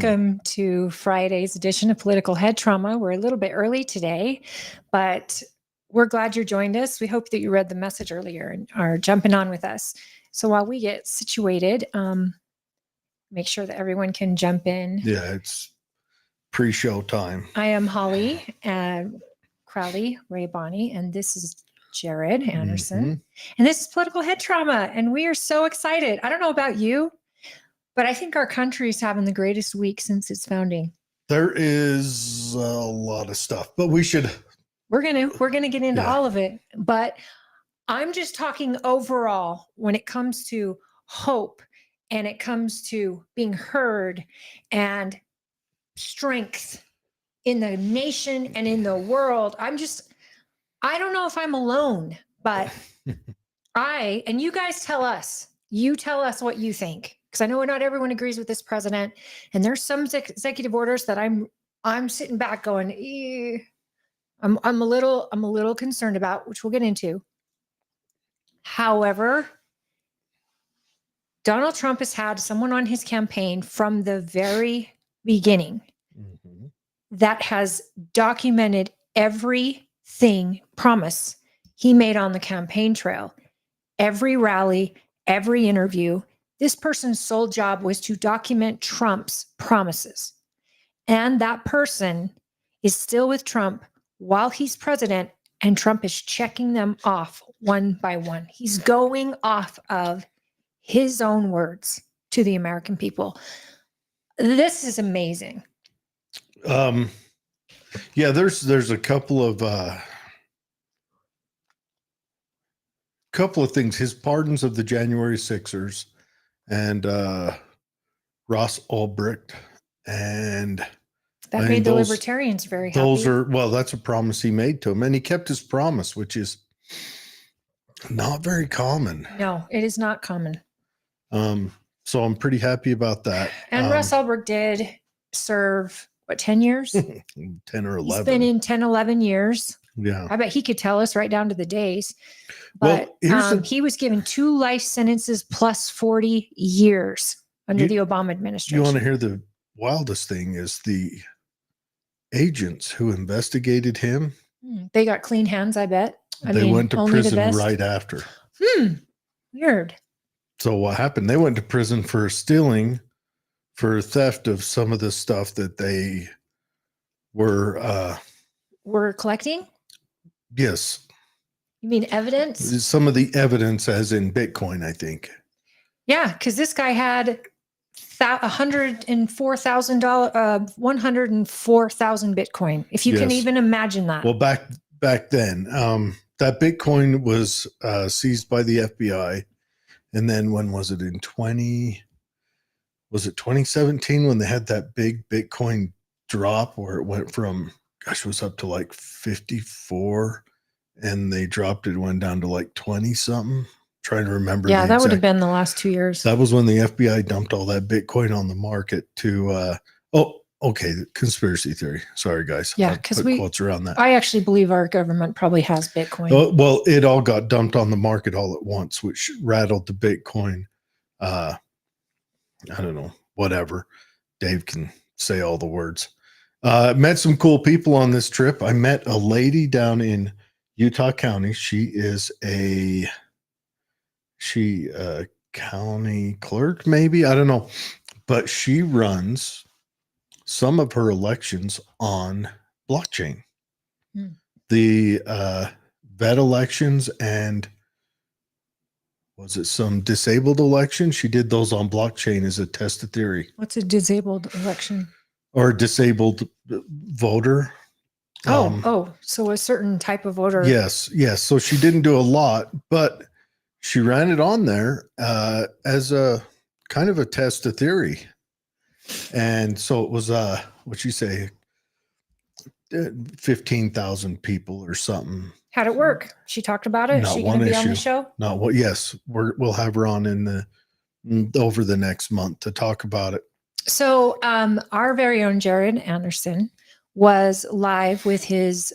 Welcome to Friday's edition of Political Head Trauma. We're a little bit early today, but we're glad you joined us. We hope that you read the message earlier and are jumping on with us. So while we get situated, make sure that everyone can jump in. Yeah, it's pre-show time. I am Holly Crowley Ray Bonnie, and this is Jared Anderson. And this is Political Head Trauma, and we are so excited. I don't know about you, but I think our country is having the greatest week since its founding. There is a lot of stuff, but we're gonna get into all of it. But I'm just talking overall when it comes to hope and it comes to being heard and strength in the nation and in the world. I don't know if I'm alone, but and you guys tell us what you think. Because I know not everyone agrees with this president, and there's some executive orders that I'm sitting back going, I'm a little concerned about, which we'll get into. However, Donald Trump has had someone on his campaign from the very beginning that has documented everything promise he made on the campaign trail, every rally, every interview. This person's sole job was to document Trump's promises. And that person is still with Trump while he's president, and Trump is checking them off one by one. He's going off of his own words to the American people. This is amazing. Yeah, there's a couple of things. His pardons of the January 6ers. And Ross Ulbricht, and that made the libertarians very happy. That's a promise he made to him, and he kept his promise, which is not very common. No, it is not common. So I'm pretty happy about that. And Ross Ulbricht did serve 10 years? 10 or 11. He's been in 10, 11 years. Yeah. I bet he could tell us right down to the days. But he was given 2 life sentences plus 40 years under the Obama administration. You want to hear the wildest thing is the agents who investigated him. They got clean hands, I bet. They went to prison right after. Weird. So what happened? They went to prison for stealing, for theft of some of the stuff that they were collecting? Yes. You mean evidence? Some of the evidence, as in Bitcoin, I think. Yeah, because this guy had $104,000 Bitcoin. If you can even imagine that. Well, back then, that Bitcoin was seized by the FBI, and then when was it? In 2017 when they had that big Bitcoin drop where it went from, it was up to like 54. And they dropped it, went down to like 20 something. Trying to remember. Yeah, that would have been the last 2 years. That was when the FBI dumped all that Bitcoin on the market to, conspiracy theory. Sorry, guys. Yeah, because quotes around that. I actually believe our government probably has Bitcoin. Well, it all got dumped on the market all at once, which rattled the Bitcoin. I don't know, whatever. Dave can say all the words. Met some cool people on this trip. I met a lady down in Utah County. She is a county clerk, maybe. I don't know. But she runs some of her elections on blockchain. The vet elections and was it some disabled election? She did those on blockchain as a test of theory. What's a disabled election? Or disabled voter. So a certain type of voter. Yes. So she didn't do a lot, but she ran it on there as a kind of a test of theory. And so it was, 15,000 people or something. How'd it work? She talked about it. Is she going to be on the show? Yes. We'll have her on over the next month to talk about it. So our very own Jared Anderson was live with his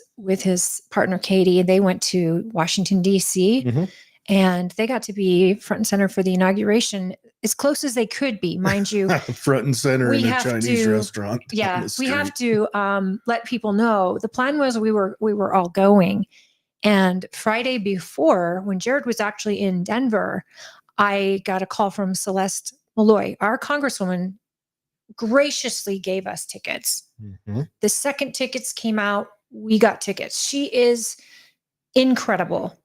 partner Katie, and they went to Washington D.C. and they got to be front and center for the inauguration, as close as they could be, mind you. Front and center in a Chinese restaurant. Yeah, we have to let people know. The plan was we were all going, and Friday before, when Jared was actually in Denver, I got a call from Celeste Malloy, our congresswoman, graciously gave us tickets. Mm-hmm. The second tickets came out, we got tickets. She is incredible.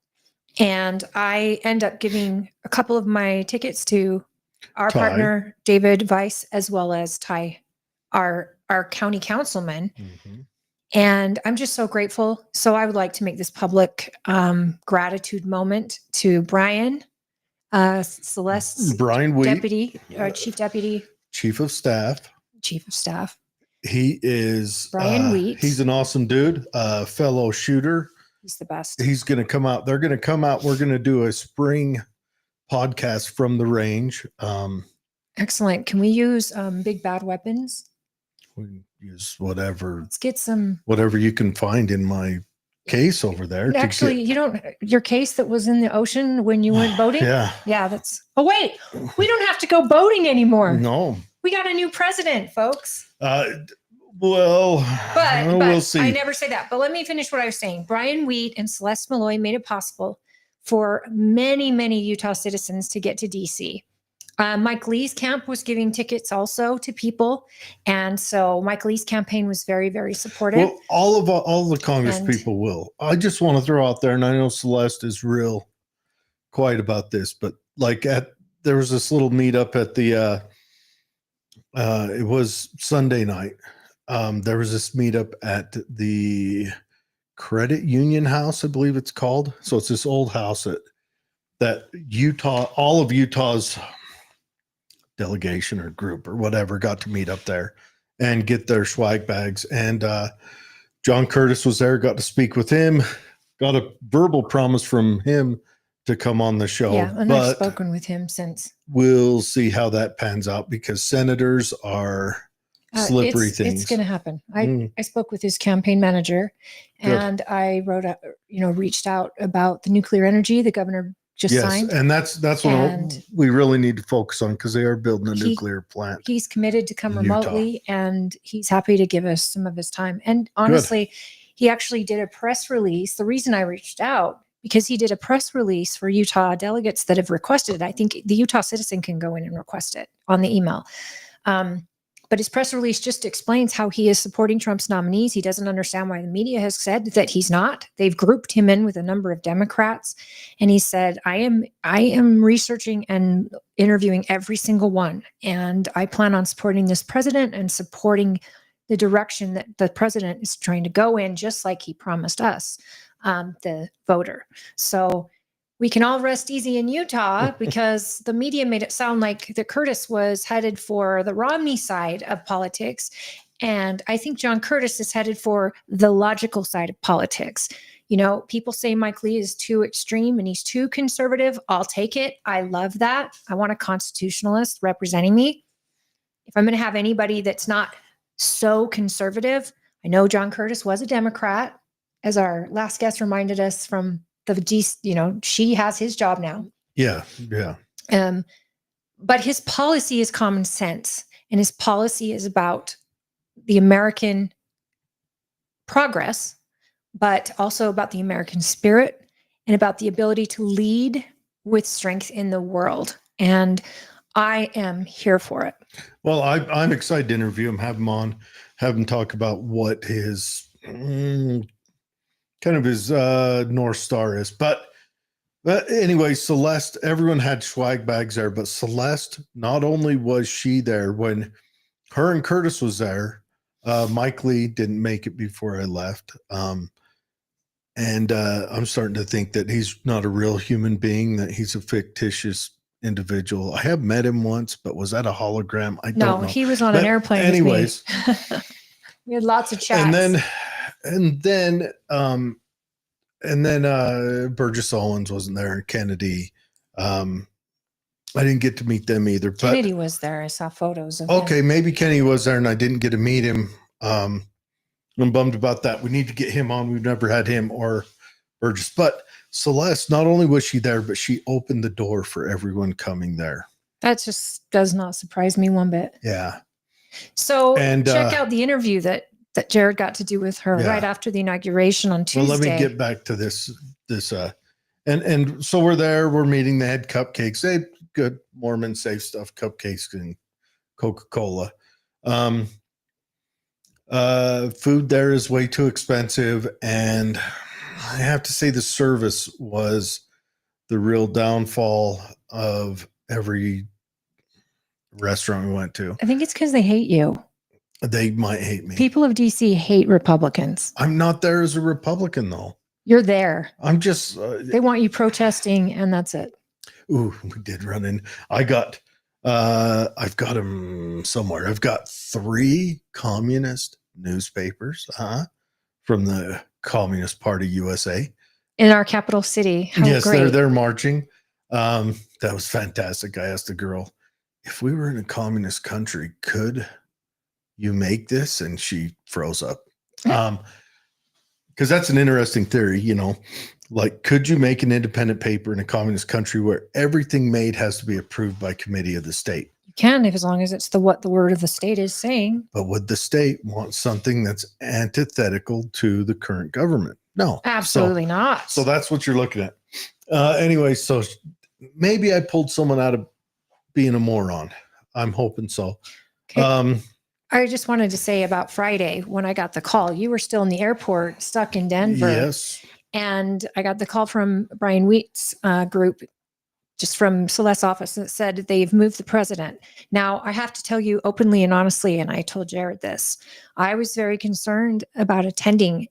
And I end up giving a couple of my tickets to our partner, David Weiss, as well as Ty, our county councilman. Mm-hmm. And I'm just so grateful. So I would like to make this public gratitude moment to Brian, Celeste's Brian Wheat, deputy, chief of staff. He is Brian Wheat. He's an awesome dude, fellow shooter. He's the best. He's going to come out. They're going to come out. We're going to do a spring podcast from the range. Excellent. Can we use big bad weapons? We can use whatever. Let's get some. Whatever you can find in my case over there. Actually, your case that was in the ocean when you went boating? Yeah. Yeah, oh, wait. We don't have to go boating anymore. No. We got a new president, folks. We'll see. I never say that. But let me finish what I was saying. Brian Wheat and Celeste Malloy made it possible for many, many Utah citizens to get to DC. Mike Lee's camp was giving tickets also to people. And so Mike Lee's campaign was very, very supportive. Well, all the Congress people will. I just want to throw out there, and I know Celeste is real quiet about this, but there was this little meetup at the it was Sunday night. There was this meetup at the Credit Union House, I believe it's called. So it's this old house that all of Utah's delegation or group or whatever got to meet up there and get their swag bags. And John Curtis was there, got to speak with him, got a verbal promise from him to come on the show. Yeah, and I've spoken with him since. We'll see how that pans out because senators are slippery things. It's going to happen. I spoke with his campaign manager, and I reached out about the nuclear energy the governor just signed. And that's what we really need to focus on because they are building a nuclear plant. He's committed to come remotely, and he's happy to give us some of his time. And honestly, he actually did a press release. The reason I reached out, because he did a press release for Utah delegates that have requested it. I think the Utah citizen can go in and request it on the email. But his press release just explains how he is supporting Trump's nominees. He doesn't understand why the media has said that he's not. They've grouped him in with a number of Democrats. And he said, I am researching and interviewing every single one. And I plan on supporting this president and supporting the direction that the president is trying to go in, just like he promised us, the voter. So we can all rest easy in Utah because the media made it sound like that Curtis was headed for the Romney side of politics. And I think John Curtis is headed for the logical side of politics. People say Mike Lee is too extreme and he's too conservative. I'll take it. I love that. I want a constitutionalist representing me. If I'm going to have anybody that's not so conservative, I know John Curtis was a Democrat, as our last guest reminded us from she has his job now. Yeah. But his policy is common sense, and his policy is about the American progress, but also about the American spirit and about the ability to lead with strength in the world. And I am here for it. Well, I'm excited to interview him, have him on, have him talk about what his kind of his North Star is. But anyway, Celeste, everyone had swag bags there, but Celeste, not only was she there when her and Curtis was there, Mike Lee didn't make it before I left. And I'm starting to think that he's not a real human being, that he's a fictitious individual. I have met him once, but was that a hologram? I don't know. No, he was on an airplane anyways, with me. We had lots of chats. And then Burgess Owens wasn't there, and Kennedy. I didn't get to meet them either. But Kennedy was there. I saw photos of him. Maybe Kenny was there, and I didn't get to meet him. I'm bummed about that. We need to get him on. We've never had him or Burgess. But Celeste, not only was she there, but she opened the door for everyone coming there. That just does not surprise me one bit. Yeah. So And, check out the interview that Jared got to do with her Yeah. right after the inauguration on Tuesday. Well, let me get back to this. And so we're there, we're meeting. They had cupcakes. They had good Mormon safe stuff, cupcakes and Coca-Cola. Food there is way too expensive, and I have to say the service was the real downfall of every restaurant we went to. I think it's because they hate you. They might hate me. People of DC hate Republicans. I'm not there as a Republican, though. You're there. I'm just. They want you protesting, and that's it. Ooh, we did run in. I've got them somewhere. I've got 3 communist newspapers from the Communist Party USA. In our capital city. How yes, great. they're marching. That was fantastic. I asked the girl, if we were in a communist country, could you make this? And she froze up. Because that's an interesting theory, like, could you make an independent paper in a communist country where everything made has to be approved by committee of the state? You can, if as long as it's what the word of the state is saying. But would the state want something that's antithetical to the current government? No, absolutely not. So that's what you're looking at. Anyway, so maybe I pulled someone out of being a moron. I'm hoping so. Okay. I just wanted to say about Friday when I got the call, you were still in the airport, stuck in Denver. Yes. And I got the call from Brian Wheat's group, just from Celeste's office, that said they've moved the president. Now, I have to tell you openly and honestly, and I told Jared this, I was very concerned about attending,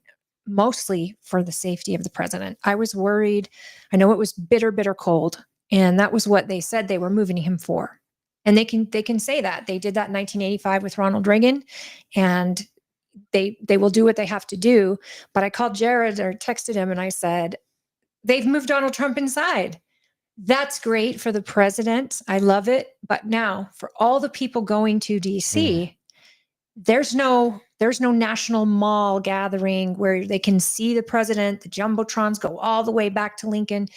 mostly for the safety of the president. I was worried. I know it was bitter, bitter cold. And that was what they said they were moving him for. And they can say that. They did that in 1985 with Ronald Reagan, and they will do what they have to do. But I called Jared or texted him and I said, they've moved Donald Trump inside. That's great for the president. I love it. But now for all the people going to DC, there's no national mall gathering where they can see the president. The jumbotrons go all the way back to Lincoln.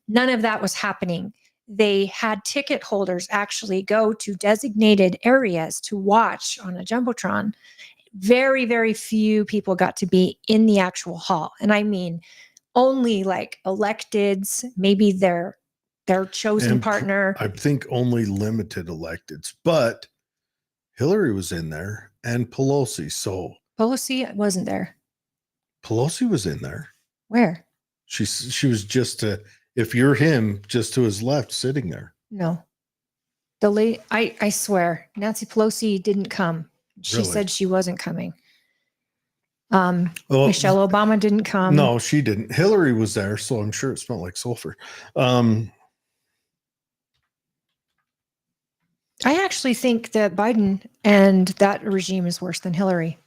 None of that was happening. They had ticket holders actually go to designated areas to watch on a jumbotron. Very, very few people got to be in the actual hall. And I mean, only like electeds, maybe their chosen partner. I think only limited electeds, but Hillary was in there and Pelosi. So Pelosi wasn't there. Pelosi was in there. Where? She was just if you're him, just to his left, sitting there. No. The lady, I swear, Nancy Pelosi didn't come. She Really? said she wasn't coming. Michelle Obama didn't come. No, she didn't. Hillary was there, so I'm sure it smelled like sulfur. I actually think that Biden and that regime is worse than Hillary.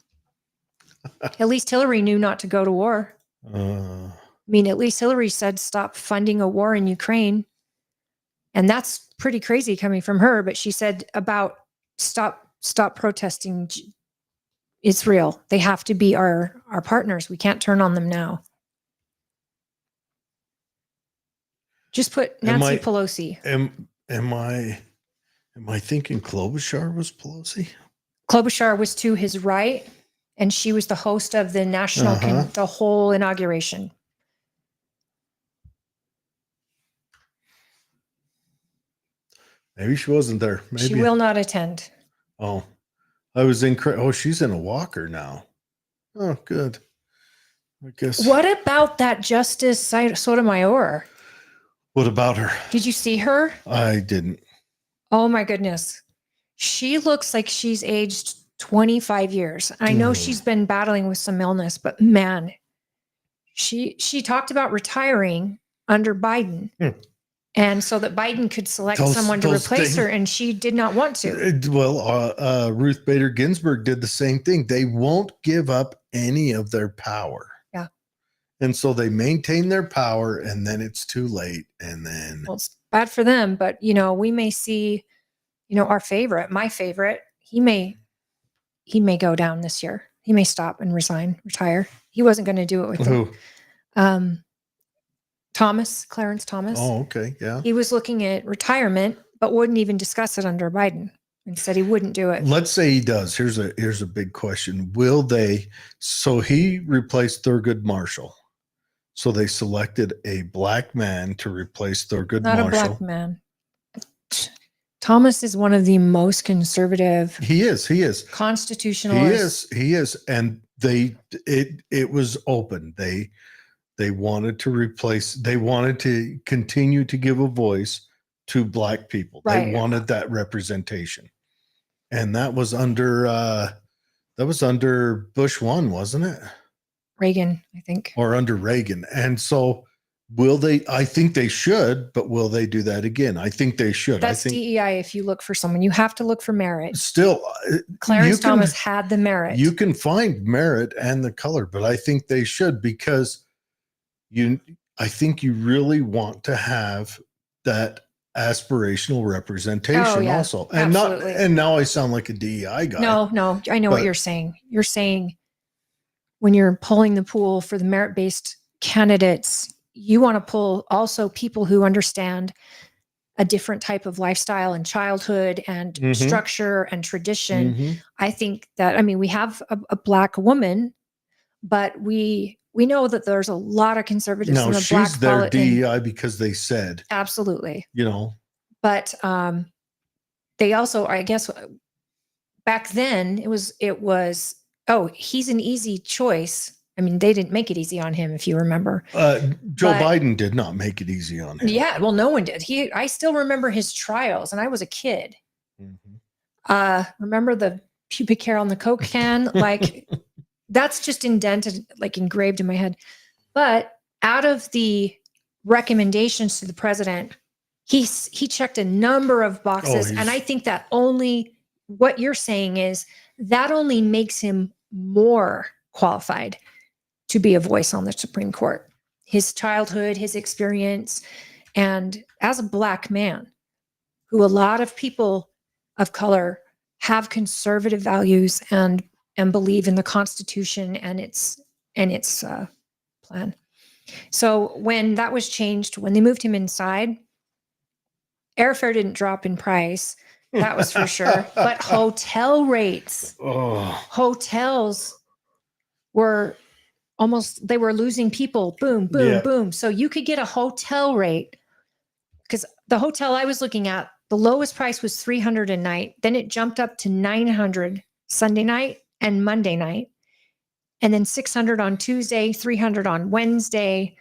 At least Hillary knew not to go to war. I mean, at least Hillary said stop funding a war in Ukraine. And that's pretty crazy coming from her. But she said about stop protesting Israel. They have to be our partners. We can't turn on them now. Just put Nancy Pelosi. Am I thinking Klobuchar was Pelosi? Klobuchar was to his right, and she was the host of the national, the whole inauguration. Maybe she wasn't there. Maybe she will not attend. Oh, I was incorrect. Oh, she's in a walker now. Oh, good. I guess. What about that Justice Sotomayor? What about her? Did you see her? I didn't. Oh my goodness. She looks like she's aged 25 years. I know she's been battling with some illness, but man, she talked about retiring under Biden. And so that Biden could select someone to replace her, and she did not want to. Well, Ruth Bader Ginsburg did the same thing. They won't give up any of their power. Yeah. And so they maintain their power, and then it's too late. And then. Well, it's bad for them, but, we may see, my favorite, he may go down this year. He may stop and retire. He wasn't going to do it with who? Clarence Thomas. Oh, okay. Yeah. He was looking at retirement, but wouldn't even discuss it under Biden and said he wouldn't do it. Let's say he does. Here's a big question. Will they? So he replaced Thurgood Marshall. So they selected a black man to replace Thurgood Not Marshall. a black man. Thomas is one of the most conservative. He is. Constitutionalist. He is. And it was open. They wanted to replace. They wanted to continue to give a voice to black people. Right. They wanted that representation, and that was under Bush 1, wasn't it? Reagan, I think. Or under Reagan. And so will they? I think they should, but will they do that again? I think they should. That's I think DEI. If you look for someone, you have to look for merit. still Clarence Thomas had the merit. You can find merit and the color, but I think they should, because I think you really want to have that aspirational representation also. And absolutely. and now I sound like a DEI guy. No, I know what you're saying. You're saying when you're pulling the pool for the merit-based candidates, you want to pull also people who understand a different type of lifestyle and childhood and structure and tradition. I think that, we have a black woman, but we know that there's a lot of conservatives in the black she's their DEI because they said. Absolutely. But they also, I guess, back then it was, oh, he's an easy choice. They didn't make it easy on him, if you remember. Joe Biden did not make it easy on him. Yeah, well, no one did. I still remember his trials, and I was a kid. Remember the pubic hair on the Coke can? That's just indented, engraved in my head. But out of the recommendations to the president, he checked a number of boxes. And I think that what you're saying is that only makes him more qualified to be a voice on the Supreme Court. His childhood, his experience, and as a black man, who a lot of people of color have conservative values and believe in the Constitution and its plan. So when that was changed, when they moved him inside, airfare didn't drop in price. That was for sure. But hotel rates, hotels were they were losing people. Boom, boom, boom. So you could get a hotel rate, because the hotel I was looking at, the lowest price was $300 a night. Then it jumped up to $900 Sunday night and Monday night. And then $600 on Tuesday, $300 on Wednesday.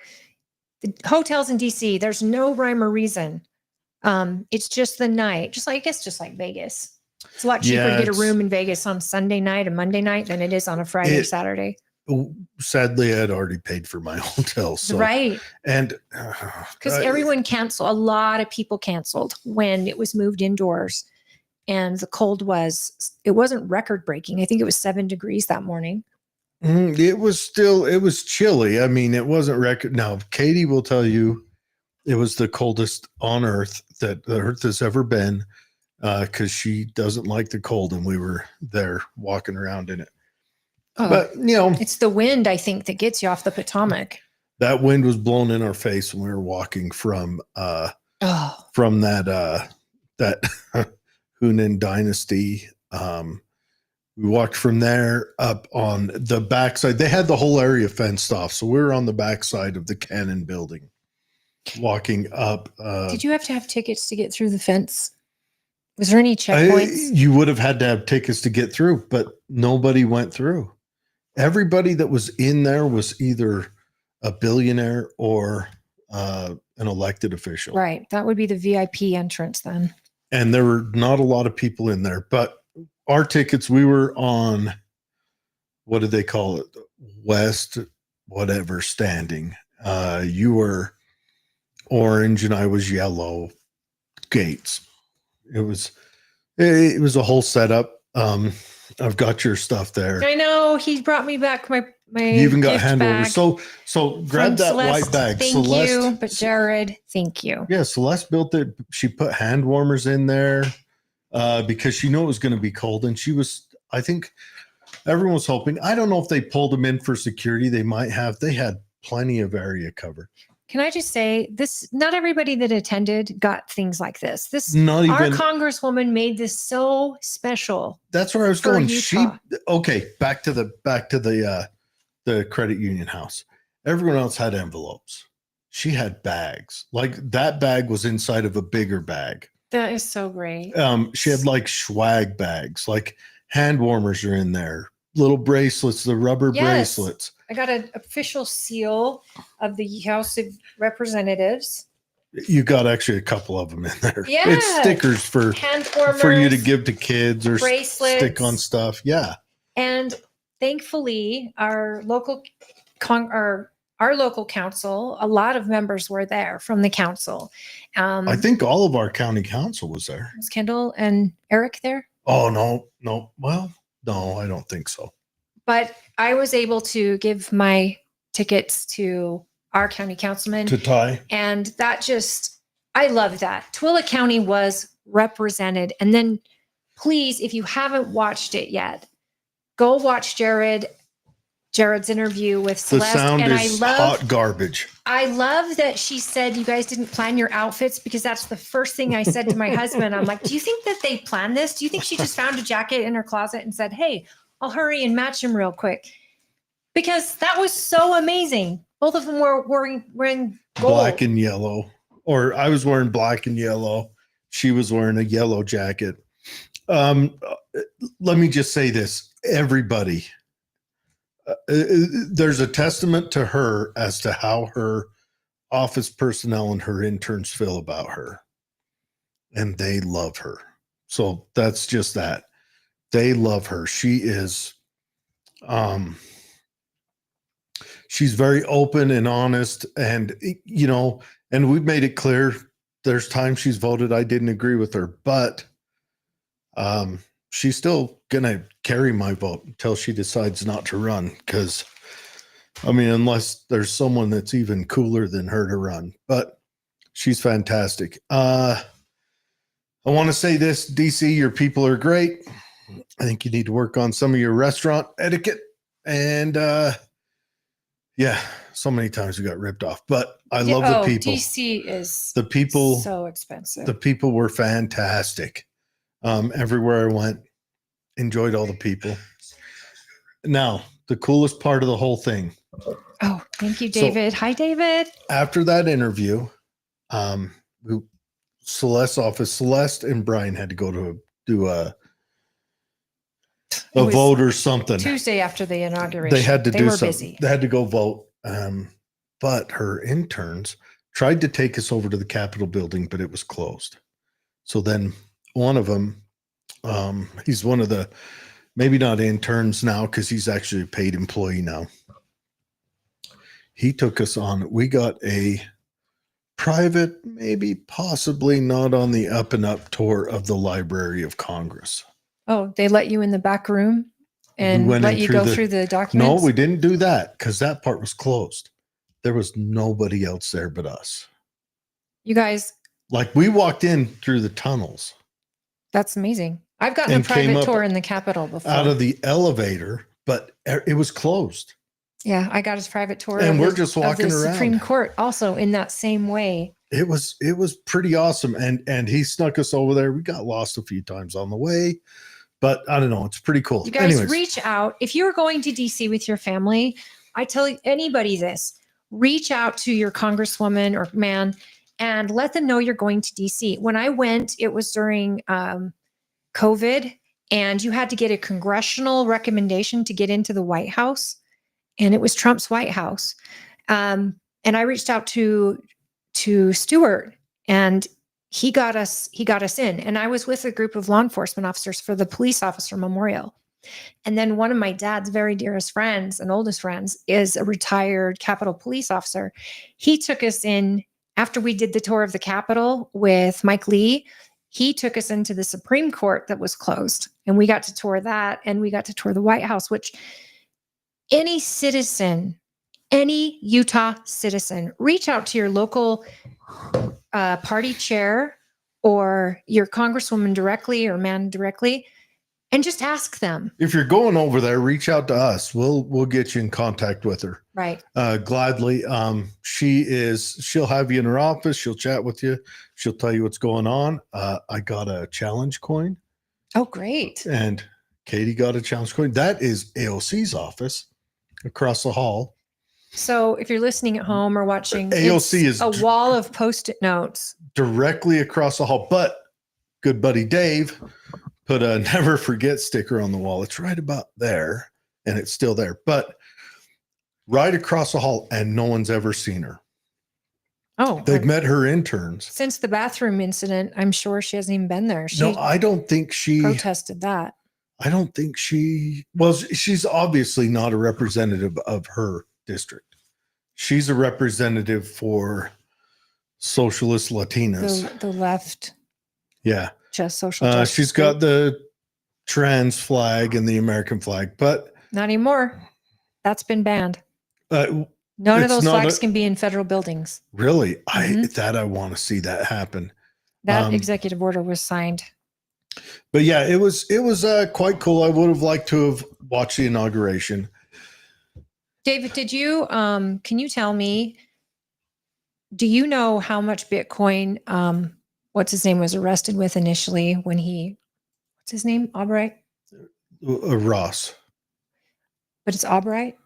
The hotels in DC, there's no rhyme or reason. It's just the night, just like Vegas. It's a lot cheaper to get a room in Vegas on Sunday night and Monday night than it is on a Friday or Saturday. Sadly, I'd already paid for my hotel. So. Right. And because everyone canceled, a lot of people canceled when it was moved indoors. And the cold it wasn't record breaking. I think it was 7 degrees that morning. It was chilly. It wasn't record. Now, Katie will tell you it was the coldest on earth that the earth has ever been, because she doesn't like the cold, and we were there walking around in it. But it's the wind, I think, that gets you off the Potomac. That wind was blowing in our face when we were walking from that Hunan dynasty. We walked from there up on the backside. They had the whole area fenced off, so we were on the backside of the Cannon building, walking up. Did you have to have tickets to get through the fence? Was there any checkpoints? You would have had to have tickets to get through, but nobody went through. Everybody that was in there was either a billionaire or an elected official. Right. That would be the VIP entrance then. And there were not a lot of people in there, but our tickets, we were on, what did they call it? West, whatever standing. You were orange and I was yellow gates. It was a whole setup. I've got your stuff there. I know, he brought me back my you even got hand warmers. So grab that Celeste, white bag. Thank you, but Jared, thank you. Yeah, Celeste built it. She put hand warmers in there because she knew it was going to be cold, and I think everyone was hoping. I don't know if they pulled them in for security. They might have. They had plenty of area cover. Can I just say this? Not everybody that attended got things like this. Not Our even congresswoman made this so special. that's where I was for going. Utah. Okay, back to the credit union house. Everyone else had envelopes. She had bags. Like that bag was inside of a bigger bag. That is so great. She had like swag bags, like hand warmers are in there, little bracelets, the rubber Yes. bracelets. I got an official seal of the House of Representatives. You got actually a couple of them in there. Yeah. It's stickers for Hand warmers, for you to give to kids or bracelets. stick on stuff. Yeah. And thankfully, our local council, a lot of members were there from the council. I think all of our county council was there. Was Kendall and Eric there? Oh, no. Well, no, I don't think so. But I was able to give my tickets to our county councilman. To Ty. And I love that. Tooele County was represented. And then please, if you haven't watched it yet, go watch Jared's interview with Celeste. The sound and is hot garbage. I love that she said you guys didn't plan your outfits, because that's the first thing I said to my husband. I'm like, do you think that they planned this? Do you think she just found a jacket in her closet and said, hey, I'll hurry and match him real quick? Because that was so amazing. Both of them were wearing gold. Black and yellow. Or I was wearing black and yellow. She was wearing a yellow jacket. Let me just say this. Everybody, there's a testament to her as to how her office personnel and her interns feel about her. And they love her. So that's just that. They love her. She is, she's very open and honest, and, and we've made it clear there's times she's voted I didn't agree with her, but she's still going to carry my vote until she decides not to run. Because, unless there's someone that's even cooler than her to run, but she's fantastic. I want to say this, DC, your people are great. I think you need to work on some of your restaurant etiquette. And so many times we got ripped off, but I love the people. DC is the people so expensive. The people were fantastic. Everywhere I went, enjoyed all the people. Now, the coolest part of the whole thing. Oh, thank you, David. Hi, David. After that interview, Celeste's office, Celeste and Brian had to go to do a vote or something. Tuesday after the inauguration. They had to do something. Busy. They had to go vote. But her interns tried to take us over to the Capitol building, but it was closed. So then one of them, he's one of the, maybe not interns now, because he's actually a paid employee now. He took us on. We got a private, maybe possibly not on the up and up tour of the Library of Congress. Oh, they let you in the back room and let you go through the documents? No, we didn't do that because that part was closed. There was nobody else there but us. You guys. Like, we walked in through the tunnels. That's amazing. I've gotten a private tour in the Capitol before. Out of the elevator, but it was closed. Yeah, I got his private tour. And we're just walking around. Supreme Court also in that same way. It was pretty awesome. And he snuck us over there. We got lost a few times on the way, but I don't know. It's pretty cool. You guys reach out. If you're going to DC with your family, I tell anybody this, reach out to your congresswoman or man and let them know you're going to DC. When I went, it was during COVID, and you had to get a congressional recommendation to get into the White House. And it was Trump's White House. And I reached out to Stuart, and he got us in. And I was with a group of law enforcement officers for the police officer memorial. And then one of my dad's very dearest friends and oldest friends is a retired Capitol police officer. He took us in after we did the tour of the Capitol with Mike Lee. He took us into the Supreme Court that was closed, and we got to tour that, and we got to tour the White House, which any citizen, any Utah citizen, reach out to your local party chair or your congresswoman directly or man directly. and just ask them. If you're going over there, reach out to us. We'll get you in contact with her. Right. Gladly. She'll have you in her office. She'll chat with you. She'll tell you what's going on. I got a challenge coin. Oh, great. And Katie got a challenge coin. That is AOC's office across the hall. So if you're listening at home or watching, AOC is a wall of Post-it notes directly across the hall. But good buddy Dave put a never forget sticker on the wall. It's right about there, and it's still there. But right across the hall, and no one's ever seen her. Oh, they've met her interns since the bathroom incident. I'm sure she hasn't even been there. No, I don't think she protested that. I don't think she's obviously not a representative of her district. She's a representative for socialist Latinas. The left. Yeah. Just social justice. She's got the trans flag and the American flag, but not anymore. That's been banned. None of those flags can be in federal buildings. Really? I want to see that happen. That executive order was signed. But yeah, it was quite cool. I would have liked to have watched the inauguration. David, did you can you tell me, do you know how much Bitcoin what's his name was arrested with initially when what's his name? Albright? Ross. But it's Albright?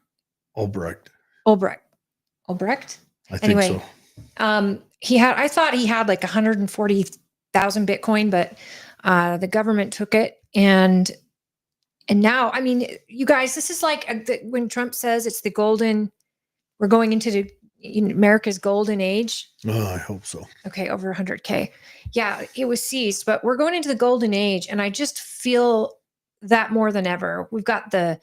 Albrecht. I think so. I thought he had like 140,000 Bitcoin, but the government took it. And now, I mean, you guys, this is like when Trump says it's we're going into America's golden age. Oh, I hope so. Okay. Over 100K. Yeah, it was seized, but we're going into the golden age. And I just feel that more than ever. We've got the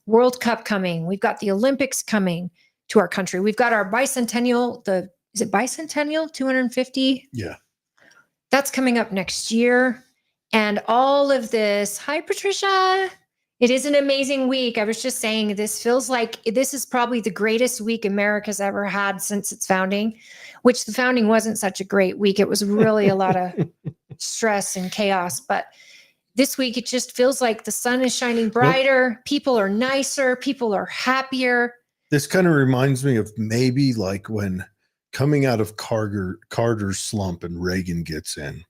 World Cup coming. We've got the Olympics coming to our country. We've got our bicentennial, is it bicentennial? 250? Yeah. That's coming up next year. And all of this, hi, Patricia. It is an amazing week. I was just saying, this feels like this is probably the greatest week America's ever had since its founding, which the founding wasn't such a great week. It was really a lot of stress and chaos. But this week, it just feels like the sun is shining brighter. People are nicer. People are happier. This kind of reminds me of maybe like when coming out of Carter's slump and Reagan gets in.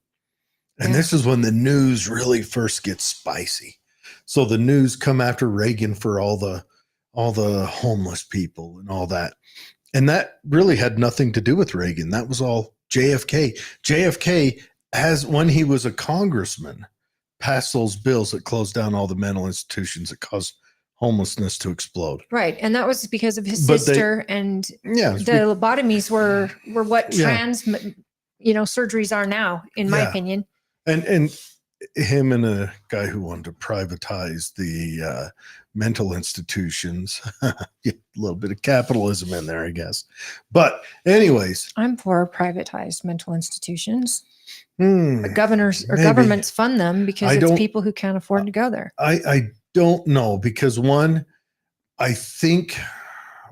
And this is when the news really first gets spicy. So the news come after Reagan for all the homeless people and all that. And that really had nothing to do with Reagan. That was all JFK. JFK, when he was a congressman, passed those bills that closed down all the mental institutions that caused homelessness to explode. Right. And that was because of his sister. The lobotomies were what trans surgeries are now, in my opinion. And him and a guy who wanted to privatize the mental institutions. A little bit of capitalism in there, I guess. But anyways. I'm for privatized mental institutions. But governments fund them because it's people who can't afford to go there. I don't know, because one, I think,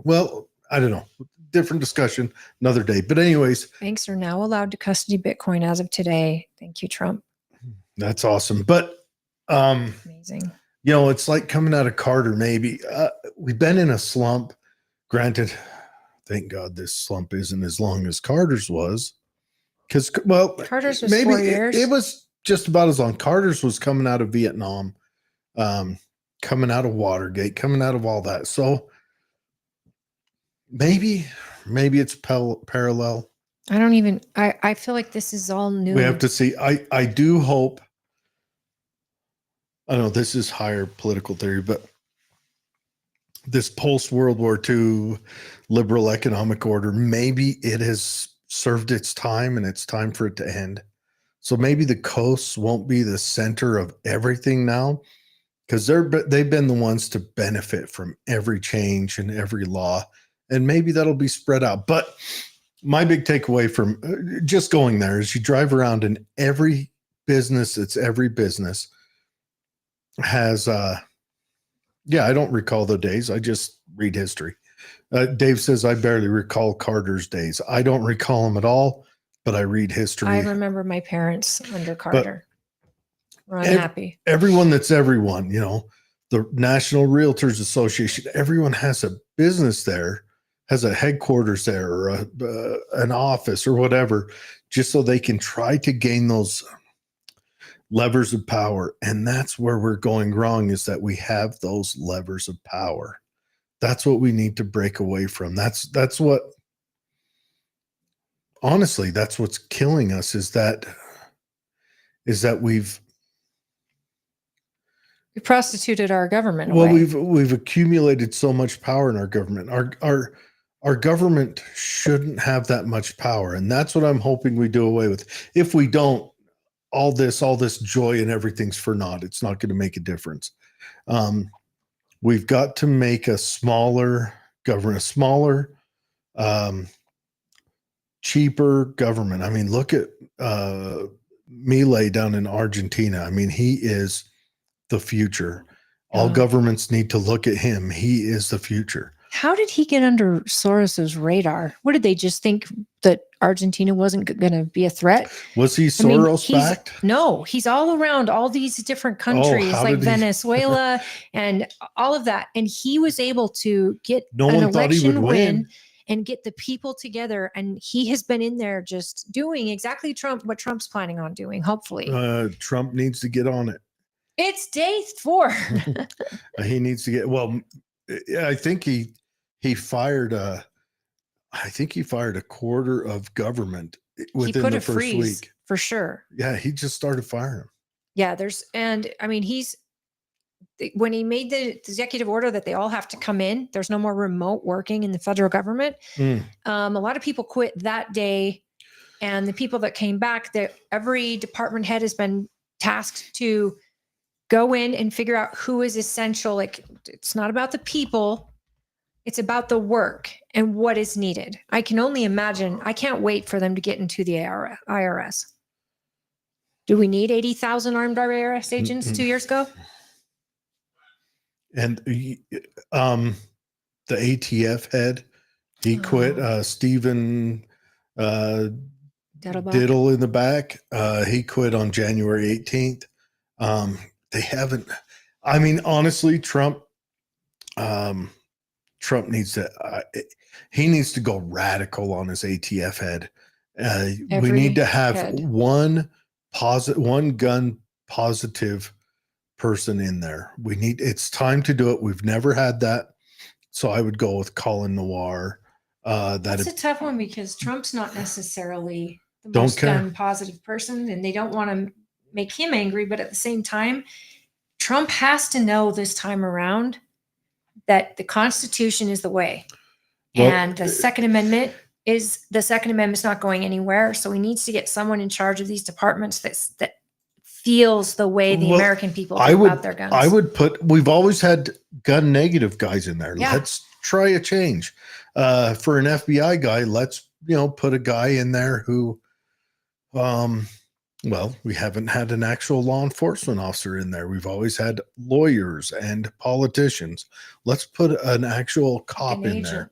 well, I don't know. Different discussion, another day. But anyways. Banks are now allowed to custody Bitcoin as of today. Thank you, Trump. That's awesome. But amazing. It's like coming out of Carter, maybe. We've been in a slump. Granted, thank God this slump isn't as long as Carter's was. Because, Carter's was maybe 4 years. It was just about as long. Carter's was coming out of Vietnam, coming out of Watergate, coming out of all that. So maybe it's parallel. I feel like this is all new. We have to see. I do hope. I don't know, this is higher political theory, but this post-World War II liberal economic order, maybe it has served its time and it's time for it to end. So maybe the coasts won't be the center of everything now, because they've been the ones to benefit from every change and every law, and maybe that'll be spread out. But my big takeaway from just going there is you drive around and every business has I don't recall the days. I just read history. Dave says I barely recall Carter's days. I don't recall them at all, but I read history. I remember my parents under Carter. We're unhappy. Everyone that's everyone, the National Realtors Association, everyone has a business there, has a headquarters there, or an office or whatever, just so they can try to gain those levers of power. And that's where we're going wrong, is that we have those levers of power. That's what we need to break away from. That's what, honestly, that's what's killing us, is that we've We prostituted our government well, away. we've accumulated so much power in our government. Our government shouldn't have that much power, and that's what I'm hoping we do away with. If we don't, all this joy and everything's for naught. It's not going to make a difference. We've got to make a smaller government, a smaller, cheaper government. I mean, look at Milei down in Argentina. I mean, he is the future. All governments need to look at him. He is the future. How did he get under Soros's radar? What did they just think, that Argentina wasn't going to be a threat? Was he Soros backed? No, he's all around all these different countries, like Venezuela and all of that. And he was able to get an election win and get the people together. And he has been in there just doing exactly what Trump's planning on doing, hopefully. Trump needs to get on it. It's day 4. He needs to get, well, I think he fired a quarter of government within the first week. For sure. Yeah, he just started firing them. Yeah, when he made the executive order that they all have to come in, there's no more remote working in the federal government. A lot of people quit that day, and the people that came back, that every department head has been tasked to go in and figure out who is essential. Like, it's not about the people, it's about the work and what is needed. I can only imagine. I can't wait for them to get into the IRS. Do we need 80,000 armed IRS agents 2 years ago? And the ATF head, he quit. Stephen Diddle in the back. He quit on January 18th. They haven't. I mean, honestly, Trump needs to. He needs to go radical on his ATF head. We need to have one gun positive person in there. It's time to do it. We've never had that. So I would go with Colin Noir. That's a tough one, because Trump's not necessarily the most gun positive person, and they don't want to make him angry. But at the same time, Trump has to know this time around that the Constitution is the way. Well, and the Second Amendment is not going anywhere. So he needs to get someone in charge of these departments that feels the way the American people feel about their guns. We've always had gun negative guys in there. Yeah. Let's try a change. For an FBI guy, let's, put a guy in there who, we haven't had an actual law enforcement officer in there. We've always had lawyers and politicians. Let's put an actual cop in there.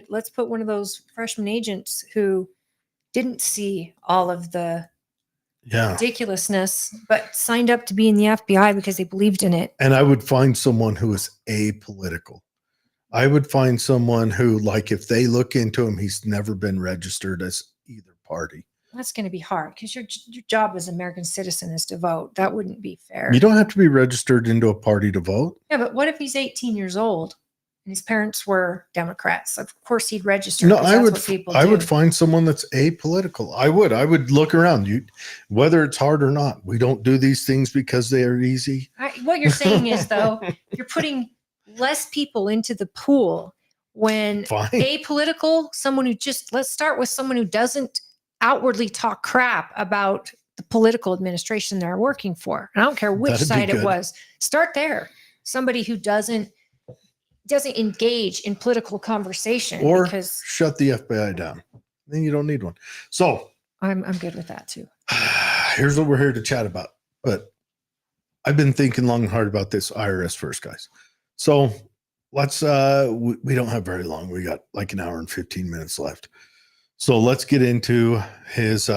Let's put one of those freshman agents who didn't see all of the ridiculousness, but signed up to be in the FBI because they believed in it. And I would find someone who is apolitical. I would find someone who, like, if they look into him, he's never been registered as either party. That's going to be hard, because your job as an American citizen is to vote. That wouldn't be fair. You don't have to be registered into a party to vote. Yeah, but what if he's 18 years old and his parents were Democrats? Of course he'd register. No, I would find someone that's apolitical. I would look around. Whether it's hard or not. We don't do these things because they are easy. What you're saying is, though, you're putting less people into the pool when apolitical, let's start with someone who doesn't outwardly talk crap about the political administration they're working for. And I don't care which side it was. Start there. Somebody who doesn't engage in political conversation, or shut the FBI down. Then you don't need one. So I'm good with that too. Here's what we're here to chat about. But I've been thinking long and hard about this IRS first, guys. So let's we don't have very long. We got like an hour and 15 minutes left. So let's get into his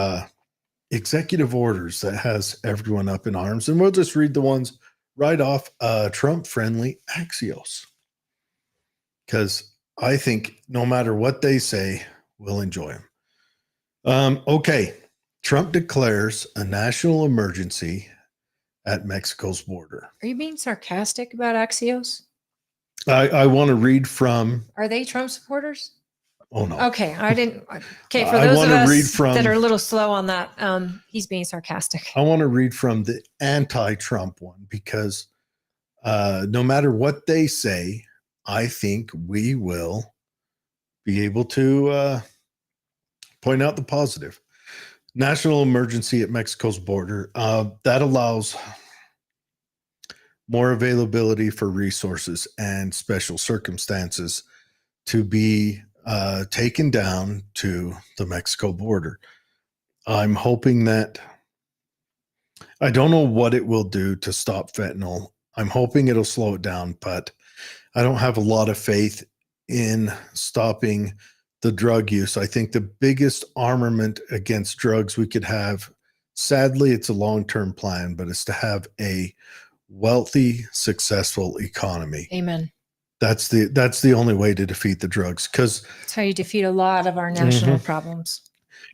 executive orders that has everyone up in arms. And we'll just read the ones right off Trump-friendly Axios. Because I think no matter what they say, we'll enjoy them. Okay. Trump declares a national emergency at Mexico's border. Are you being sarcastic about Axios? I want to read from. Are they Trump supporters? Oh, no. Okay. I didn't. Okay. For I those of wanna us read from- that are a little slow on that, he's being sarcastic. I want to read from the anti-Trump one because no matter what they say, I think we will be able to point out the positive. National emergency at Mexico's border. That allows more availability for resources and special circumstances to be taken down to the Mexico border. I'm hoping that I don't know what it will do to stop fentanyl. I'm hoping it'll slow it down, but I don't have a lot of faith in stopping the drug use. I think the biggest armament against drugs we could have, sadly, it's a long-term plan, but it's to have a wealthy, successful economy. Amen. That's the only way to defeat the drugs. Because That's how you defeat a lot of our national problems.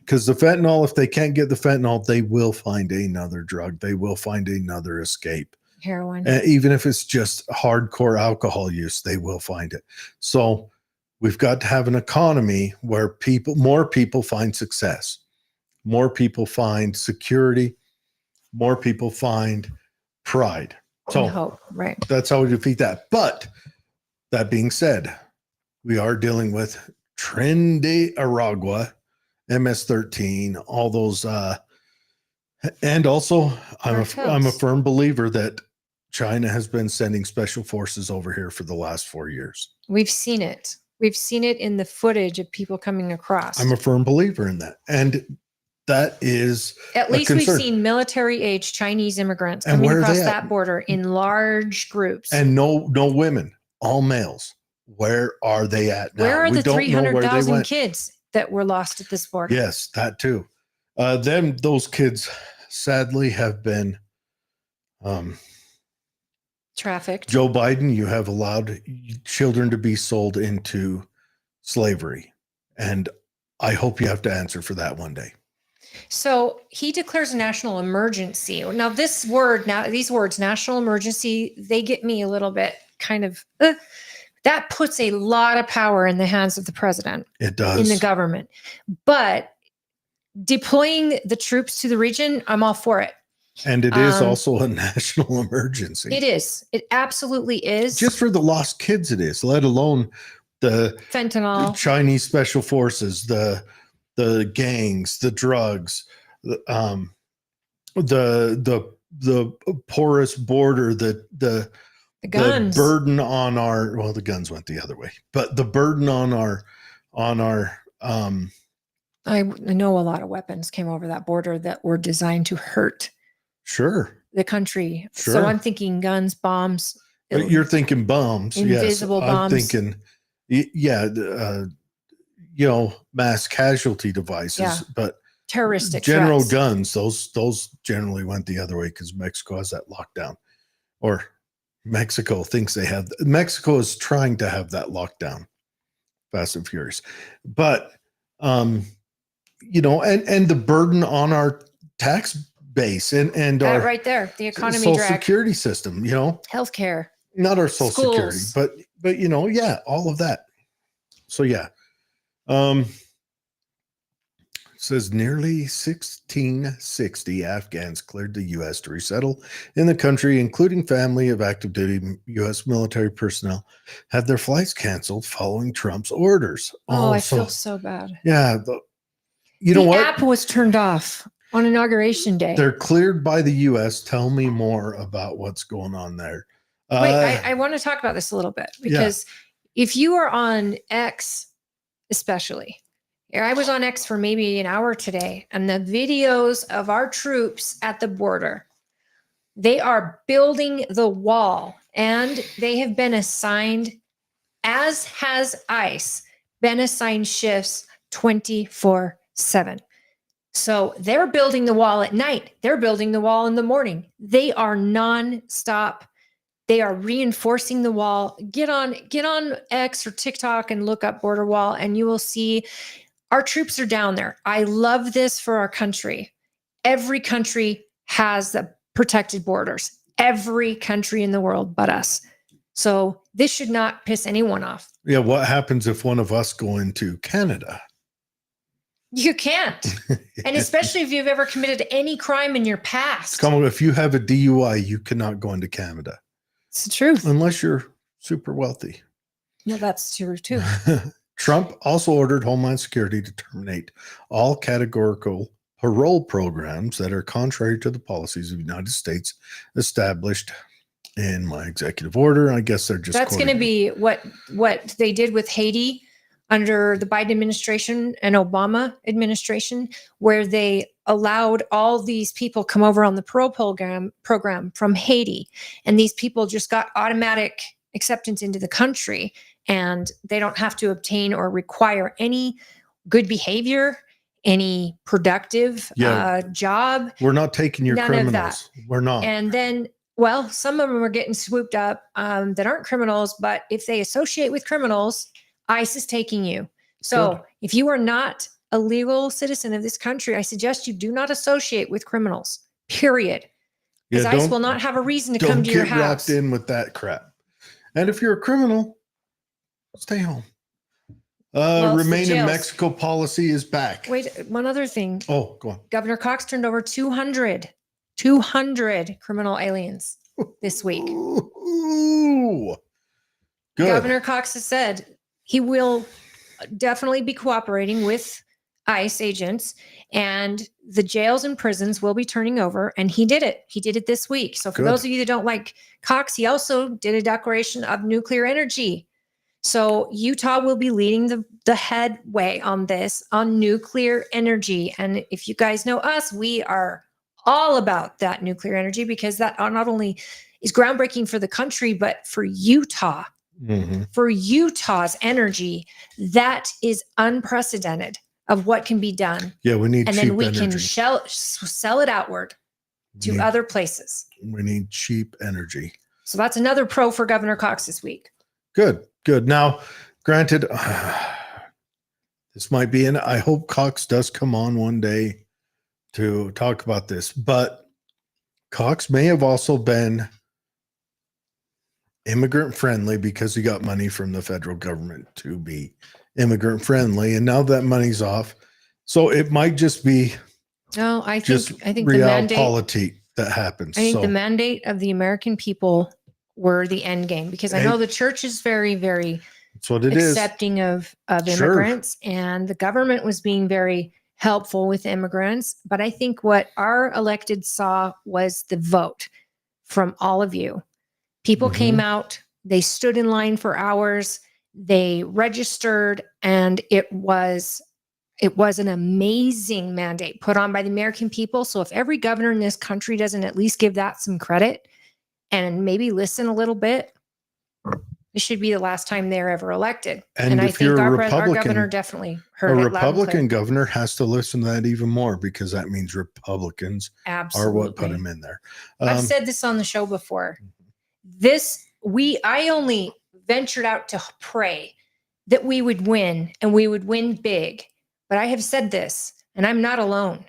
Because the fentanyl, if they can't get the fentanyl, they will find another drug. They will find another escape. Heroin. Even if it's just hardcore alcohol use, they will find it. So we've got to have an economy where more people find success, more people find security, more people find pride. So hope, right. That's how we defeat that. But that being said, we are dealing with Tren de Aragua, MS-13, all those, and also I'm a firm believer that China has been sending special forces over here for the last 4 years. We've seen it. We've seen it in the footage of people coming across. I'm a firm believer in that. And that is at least we've seen military-age Chinese immigrants coming across that border in large groups. And no women, all males. Where are they at now? Where are the 300,000 kids that were lost at this border? Yes, that too. Those kids sadly have been trafficked. Joe Biden, you have allowed children to be sold into slavery. And I hope you have to answer for that one day. So he declares a national emergency. Now, these words, national emergency, they get me a little bit kind of, that puts a lot of power in the hands of the president. It does. In the government. But deploying the troops to the region, I'm all for it. And it is also a national emergency. It is. It absolutely is. Just for the lost kids, it is, let alone the fentanyl, the Chinese special forces, the gangs, the drugs, the porous border, the guns, the burden on our, the guns went the other way, but the burden on our I know a lot of weapons came over that border that were designed to hurt the country. Sure. So I'm thinking guns, bombs. You're thinking bombs. Invisible bombs. I'm thinking, mass casualty devices, but terroristic general threats. guns, those generally went the other way because Mexico has that lockdown, or Mexico thinks they have. Mexico is trying to have that lockdown, fast and furious, but and the burden on our tax base and our right there, the economy, social security system, healthcare, not our social security, but all of that. So it says nearly 1660 Afghans cleared the U.S. to resettle in the country, including family of active duty U.S. military personnel, had their flights canceled following Trump's orders. I feel so bad. Yeah. The app was turned off on Inauguration Day. They're cleared by the U.S. Tell me more about what's going on there. Wait, I want to talk about this a little bit because if you are on X, especially, I was on X for maybe an hour today, and the videos of our troops at the border, they are building the wall, and they have been assigned, as has ICE, been assigned shifts 24/7. So they're building the wall at night. They're building the wall in the morning. They are nonstop. They are reinforcing the wall. Get on X or TikTok and look up border wall, and you will see our troops are down there. I love this for our country. Every country has the protected borders. Every country in the world but us. So this should not piss anyone off. Yeah. What happens if one of us go into Canada? You can't. And especially if you've ever committed any crime in your past. If you have a DUI, you cannot go into Canada. It's the truth. Unless you're super wealthy. Well, that's true too. Trump also ordered Homeland Security to terminate all categorical parole programs that are contrary to the policies of the United States established in my executive order. I guess they're just that's going to be what they did with Haiti under the Biden administration and Obama administration, where they allowed all these people come over on the parole program from Haiti. And these people just got automatic acceptance into the country, and they don't have to obtain or require any good behavior, any productive job. We're not taking your criminals. Of that. We're not. And then, well, some of them are getting swooped up that aren't criminals, but if they associate with criminals, ICE is taking you. So Good. If you are not a legal citizen of this country, I suggest you do not associate with criminals, period. Because ICE will not have a reason to come to your house. Don't get wrapped in with that crap. And if you're a criminal, stay home. Remain in Mexico policy is back. Wait, one other thing. Oh, go on. Governor Cox turned over 200 criminal aliens this week. Ooh. Good. Governor Cox has said he will definitely be cooperating with ICE agents, and the jails and prisons will be turning over. And he did it. He did it this week. So for those of you that don't like Cox, he also did a declaration of nuclear energy. So Utah will be leading the headway on this, on nuclear energy. And if you guys know us, we are all about that nuclear energy, because that not only is groundbreaking for the country, but for Utah. Mm-hmm. For Utah's energy, that is unprecedented of what can be done. Yeah, we need and cheap then we energy. Can sell it outward to other places. We need cheap energy. So that's another pro for Governor Cox this week. Good. Now, granted, this might be I hope Cox does come on one day to talk about this, but Cox may have also been immigrant friendly because he got money from the federal government to be immigrant friendly, and now that money's off, so it might just be I think real the mandate politique that happens. I think the mandate of the American people were the end game, because I know the church is very, very accepting of immigrants, and the government was being very helpful with immigrants. But I think what our elected saw was the vote from all of you. People came out, they stood in line for hours, they registered, and it was an amazing mandate put on by the American people. So if every governor in this country doesn't at least give that some credit and maybe listen a little bit, this should be the last time they're ever elected. And I think our governor definitely heard it. A Republican governor has to listen to that even more, because that means Republicans are what put him in there. I've said this on the show before. I only ventured out to pray that we would win, and we would win big. But I have said this, and I'm not alone.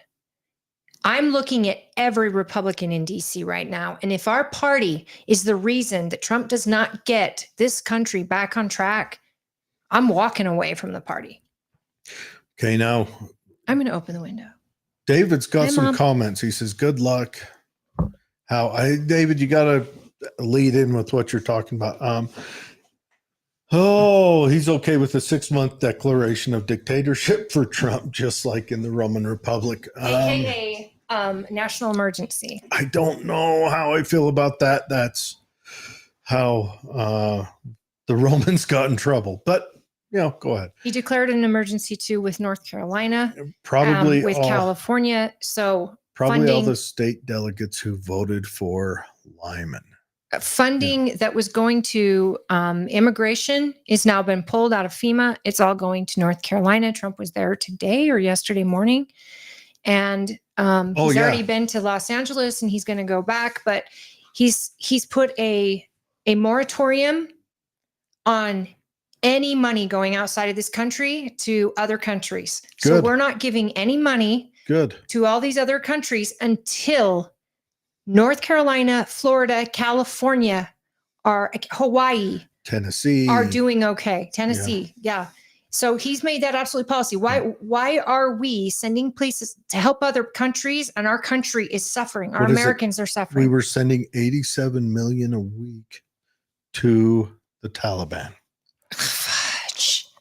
I'm looking at every Republican in DC right now. And if our party is the reason that Trump does not get this country back on track, I'm walking away from the party. Okay, now I'm going to open the window. David's got some comments. He says, good luck. David, you got to lead in with what you're talking about. He's okay with a 6-month declaration of dictatorship for Trump, just like in the Roman Republic. AKA national emergency. I don't know how I feel about that. That's how the Romans got in trouble. But, go ahead. He declared an emergency too with North Carolina. Probably with California. So probably all the state delegates who voted for Lyman. Funding that was going to immigration has now been pulled out of FEMA. It's all going to North Carolina. Trump was there today or yesterday morning. and he's already been to Los Angeles, and he's going to go back. But he's put a moratorium on any money going outside of this country to other countries. So we're not giving any money to all these other countries until North Carolina, Florida, California, Hawaii, Tennessee are doing okay. Tennessee, yeah. So he's made that absolute policy. Why are we sending places to help other countries, and our country is suffering? Our Americans are suffering. We were sending 87 million a week to the Taliban.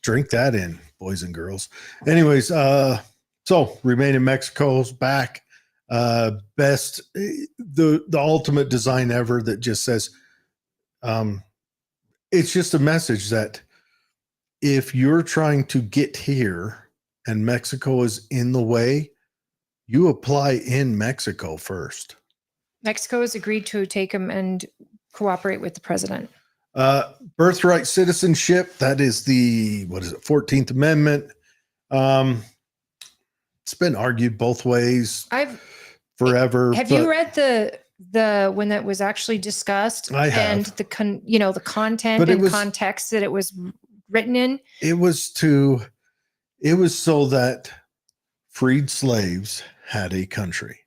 Drink that in, boys and girls. Anyways, so Remain in Mexico's back. Best, the ultimate design ever that just says, it's just a message that if you're trying to get here and Mexico is in the way, you apply in Mexico first. Mexico has agreed to take him and cooperate with the president. Birthright citizenship. That is the, 14th Amendment. It's been argued both ways forever. Have you read the when that was actually discussed? I have. And the content and context that it was written in? It was so that freed slaves had a country.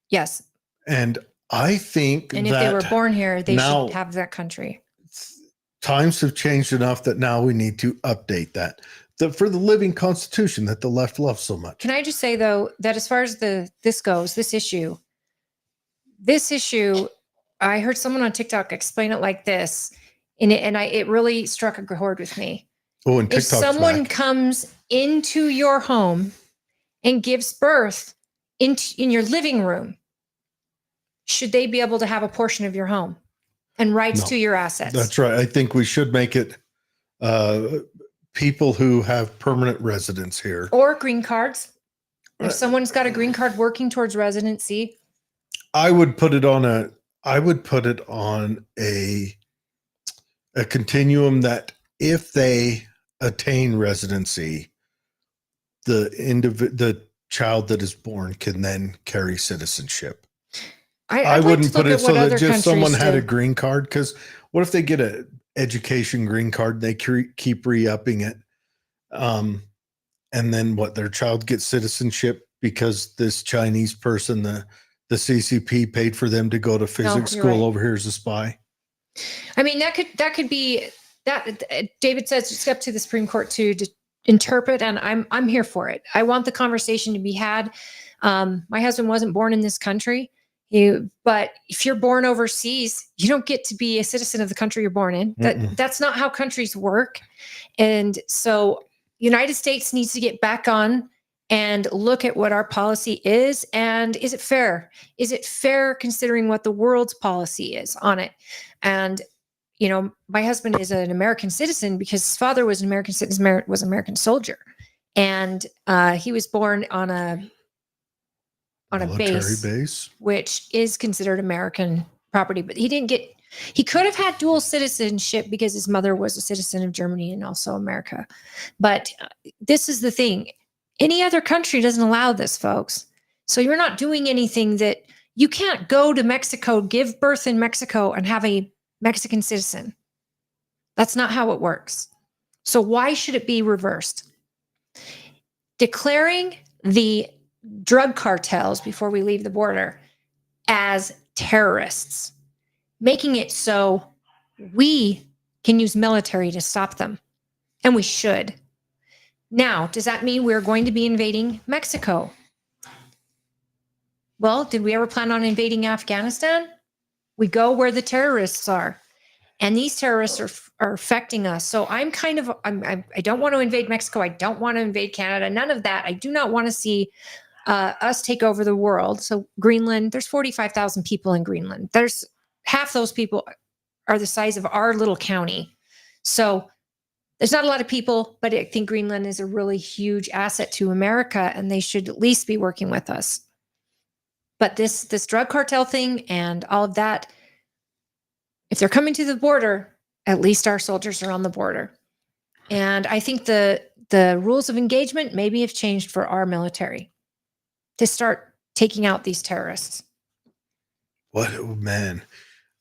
Yes. And I think if they were born here, they should have that country. Times have changed enough that now we need to update that for the living constitution that the left loves so much. Can I just say, though, that as far as this issue, I heard someone on TikTok explain it like this, and it really struck a chord with me. Oh, and TikTok's if someone comes into your home and gives birth in your living room, should they be able to have a portion of your home and rights to your assets? That's right. I think we should make it people who have permanent residence here. Or green cards. If someone's got a green card working towards residency. I would put it on a continuum that if they attain residency, the child that is born can then carry citizenship. I wouldn't put it so that just someone had a green card, because what if they get an education green card, they keep re-upping it, and then their child gets citizenship because this Chinese person, the CCP paid for them to go to physics school over here as a spy. I mean, that could be that. David says it's up to the Supreme Court to interpret, and I'm here for it. I want the conversation to be had. My husband wasn't born in this country. But if you're born overseas, you don't get to be a citizen of the country you're born in. That's not how countries work. And so United States needs to get back on and look at what our policy is. And is it fair? Is it fair considering what the world's policy is on it? And, my husband is an American citizen because his father was an American citizen, was an American soldier. And he was born on a base, which is considered American property, but he could have had dual citizenship because his mother was a citizen of Germany and also America. But this is the thing. Any other country doesn't allow this, folks. So you're not doing anything that you can't go to Mexico, give birth in Mexico, and have a Mexican citizen. That's not how it works. So why should it be reversed? Declaring the drug cartels before we leave the border as terrorists, making it so we can use military to stop them. And we should. Now, does that mean we're going to be invading Mexico? Well, did we ever plan on invading Afghanistan? We go where the terrorists are. And these terrorists are affecting us. So I don't want to invade Mexico. I don't want to invade Canada. None of that. I do not want to see us take over the world. So Greenland, there's 45,000 people in Greenland. There's half those people are the size of our little county. So there's not a lot of people, but I think Greenland is a really huge asset to America, and they should at least be working with us. But this drug cartel thing and all of that, if they're coming to the border, at least our soldiers are on the border. And I think the rules of engagement maybe have changed for our military. to start taking out these terrorists. What, oh, man,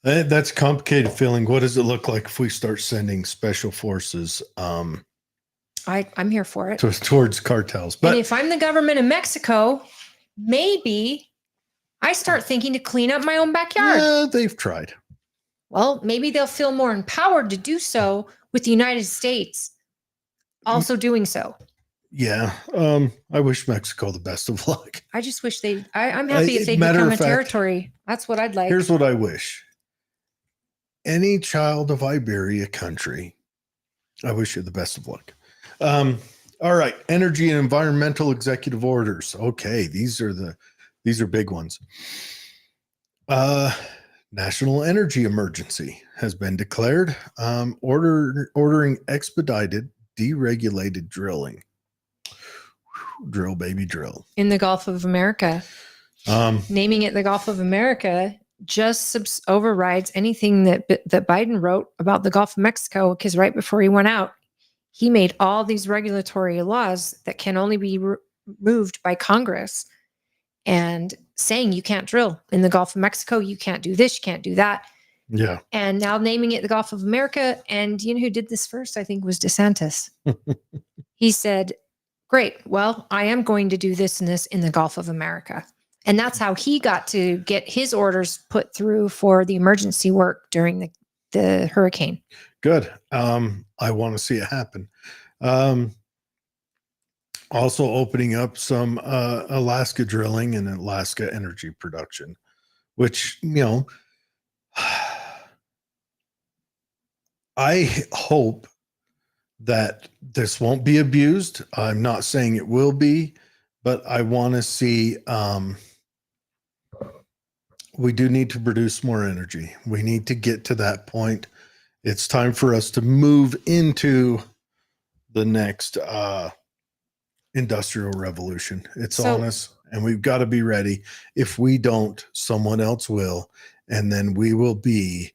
that's a complicated feeling. What does it look like if we start sending special forces I'm here for it. towards cartels? But and if I'm the government of Mexico, maybe I start thinking to clean up my own backyard. yeah, they've tried. Well, maybe they'll feel more empowered to do so with the United States also doing so. Yeah. I wish Mexico the best of luck. I just wish I'm happy if they matter become of a fact, territory. That's what I'd like. Here's what I wish. Any child of Iberia country, I wish you the best of luck. All right. Energy and environmental executive orders. Okay. These are big ones. National energy emergency has been declared. Ordering expedited, deregulated drilling. Drill, baby, drill. In the Gulf of America. Naming it the Gulf of America just overrides anything that Biden wrote about the Gulf of Mexico, because right before he went out, he made all these regulatory laws that can only be removed by Congress, and saying you can't drill in the Gulf of Mexico, you can't do this, you can't do that. Yeah. And now naming it the Gulf of America. And you know who did this first? I think was DeSantis. He said, great, well, I am going to do this and this in the Gulf of America. And that's how he got to get his orders put through for the emergency work during the hurricane. Good. I want to see it happen. Also opening up some Alaska drilling and Alaska energy production, which, I hope that this won't be abused. I'm not saying it will be, but I want to see, we do need to produce more energy. We need to get to that point. It's time for us to move into the next industrial revolution. It's on us, and we've got to be ready. If we don't, someone else will, and then we will be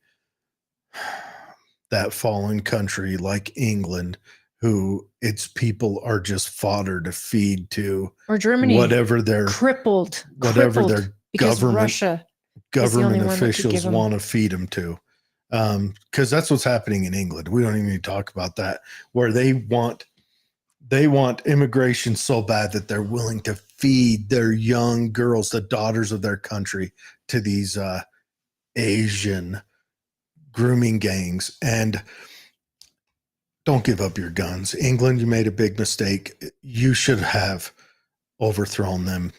that fallen country like England, who its people are just fodder to feed to, or Germany, whatever their crippled their Russia government officials want to feed them to. Because that's what's happening in England. We don't even need to talk about that, where they want immigration so bad that they're willing to feed their young girls, the daughters of their country, to these Asian grooming gangs. And don't give up your guns. England, you made a big mistake. You should have overthrown them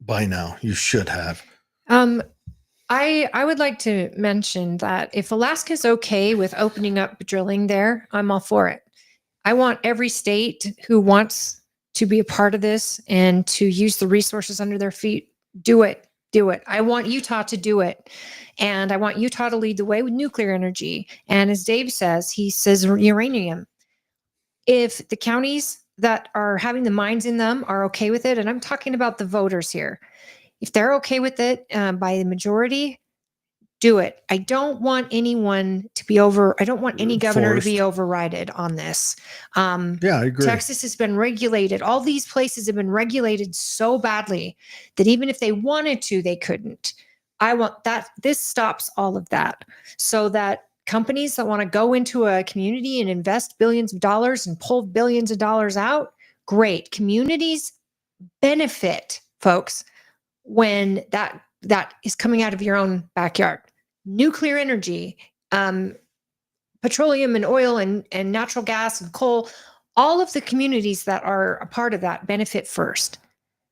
by now. You should have. I would like to mention that if Alaska's okay with opening up drilling there, I'm all for it. I want every state who wants to be a part of this and to use the resources under their feet, do it. I want Utah to do it. And I want Utah to lead the way with nuclear energy. And as Dave says, he says uranium. If the counties that are having the mines in them are okay with it, and I'm talking about the voters here, if they're okay with it by the majority, do it. I don't want anyone to be I don't want any governor to be overridden on this. Yeah, I agree. Texas has been regulated. All these places have been regulated so badly that even if they wanted to, they couldn't. I want that. This stops all of that, so that companies that want to go into a community and invest billions of dollars and pull billions of dollars out, great. Communities benefit, folks, when that is coming out of your own backyard. Nuclear energy, petroleum and oil and natural gas and coal, all of the communities that are a part of that benefit first.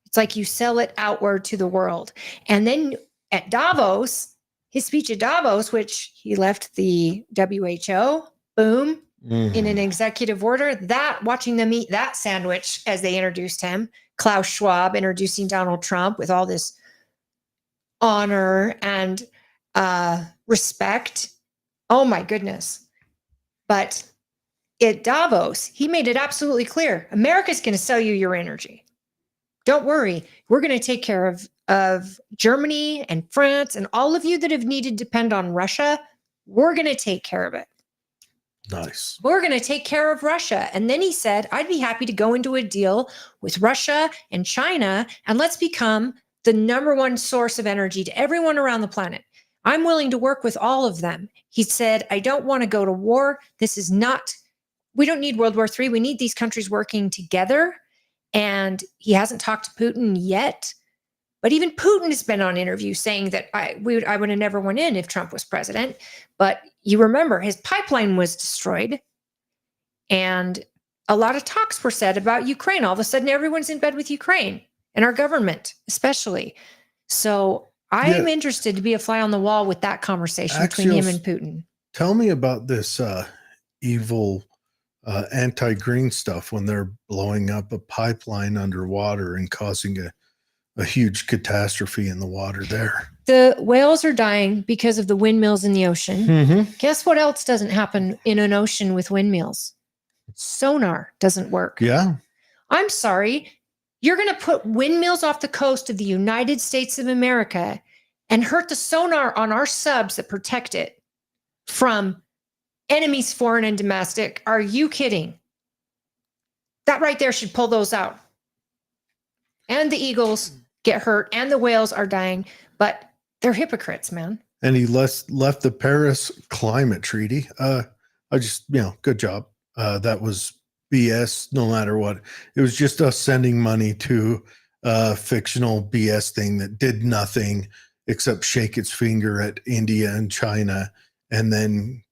It's like you sell it outward to the world. And then at Davos, his speech at Davos, which he left the WHO, boom, in an executive order, watching them eat that sandwich as they introduced him, Klaus Schwab introducing Donald Trump with all this honor and respect. Oh my goodness. But at Davos, he made it absolutely clear. America's going to sell you your energy. Don't worry. We're going to take care of Germany and France and all of you that have needed to depend on Russia. We're going to take care of it. Nice. We're going to take care of Russia. And then he said, I'd be happy to go into a deal with Russia and China, and let's become the number one source of energy to everyone around the planet. I'm willing to work with all of them. He said, I don't want to go to war. We don't need World War III. We need these countries working together. And he hasn't talked to Putin yet. But even Putin has been on interview saying that I would have never went in if Trump was president. But you remember his pipeline was destroyed. And a lot of talks were said about Ukraine. All of a sudden, everyone's in bed with Ukraine and our government, especially. So I'm interested to be a fly on the wall with that conversation between him and Putin. Tell me about this evil anti-green stuff when they're blowing up a pipeline underwater and causing a huge catastrophe in the water there. The whales are dying because of the windmills in the ocean. Mm-hmm. Guess what else doesn't happen in an ocean with windmills? Sonar doesn't work. Yeah. I'm sorry. You're going to put windmills off the coast of the United States of America and hurt the sonar on our subs that protect it from enemies, foreign and domestic. Are you kidding? That right there should pull those out. And the eagles get hurt and the whales are dying, but they're hypocrites, man. And he left the Paris Climate Treaty. Good job. That was BS no matter what. It was just us sending money to a fictional BS thing that did nothing except shake its finger at India and China and then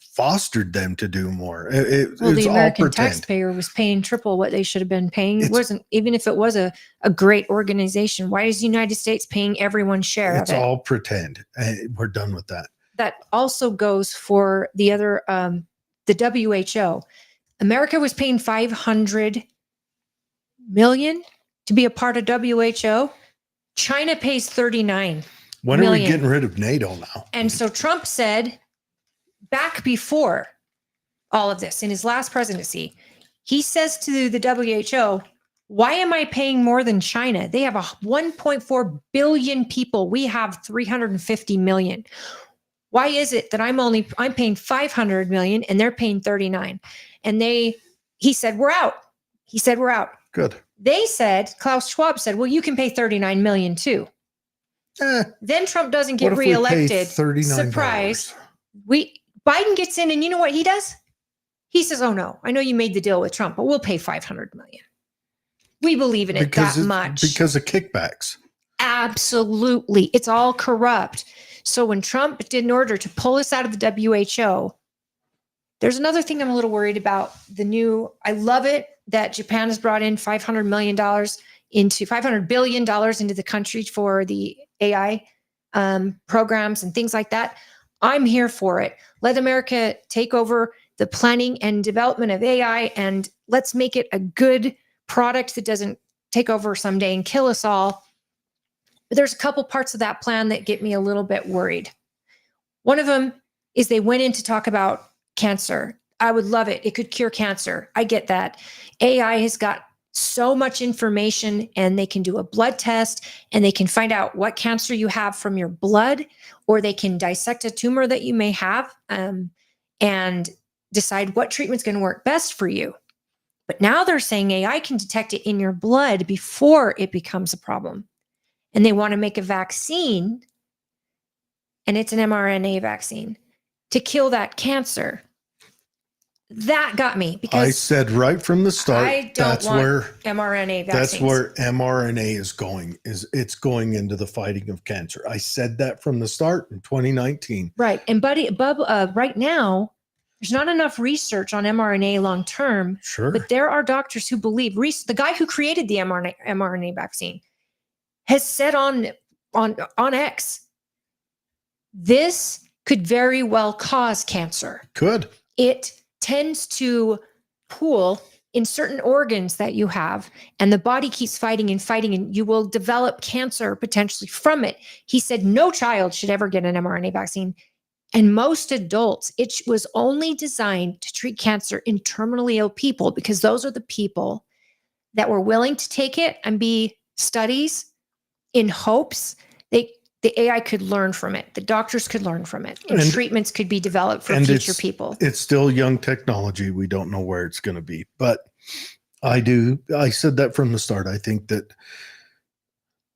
fostered them to do more. The American taxpayer was paying triple what they should have been paying. It wasn't, even if it was a great organization, why is the United States paying everyone's share of it? It's all pretend. We're done with that. That also goes for the other, the WHO. America was paying $500 million to be a part of WHO. China pays $39 When million. Are we getting rid of NATO now? And so Trump said back before all of this in his last presidency, he says to the WHO, why am I paying more than China? They have 1.4 billion people. We have 350 million. Why is it that I'm paying 500 million and they're paying 39? And he said, we're out. He said, we're out. Good. They said, Klaus Schwab said, well, you can pay 39 million too. Then Trump doesn't get reelected. Surprise. Biden gets in and you know what he does? He says, oh no, I know you made the deal with Trump, but we'll pay 500 million. We believe in it that much. Because of kickbacks. Absolutely. It's all corrupt. So when Trump did an order to pull us out of the WHO, there's another thing I'm a little worried about. I love it that Japan has brought in $500 billion into the country for the AI programs and things like that. I'm here for it. Let America take over the planning and development of AI, and let's make it a good product that doesn't take over someday and kill us all. But there's a couple parts of that plan that get me a little bit worried. One of them is they went in to talk about cancer. I would love it. It could cure cancer. I get that. AI has got so much information, and they can do a blood test and they can find out what cancer you have from your blood, or they can dissect a tumor that you may have and decide what treatment's going to work best for you. But now they're saying AI can detect it in your blood before it becomes a problem. And they want to make a vaccine, and it's an mRNA vaccine, to kill that cancer. That got me, because I said right from the start, I don't want mRNA vaccines. That's where mRNA is going. It's going into the fighting of cancer. I said that from the start in 2019. Right. And right now, there's not enough research on mRNA long term. Sure. But there are doctors who believe, the guy who created the mRNA vaccine has said on X, this could very well cause cancer. Could. It tends to pool in certain organs that you have, and the body keeps fighting, and you will develop cancer potentially from it. He said no child should ever get an mRNA vaccine. And most adults, it was only designed to treat cancer in terminally ill people, because those are the people that were willing to take it and be studies in hopes. They the AI could learn from it. The doctors could learn from it, and treatments could be developed for future people. It's still young technology. We don't know where it's going to be, but I said that from the start. I think that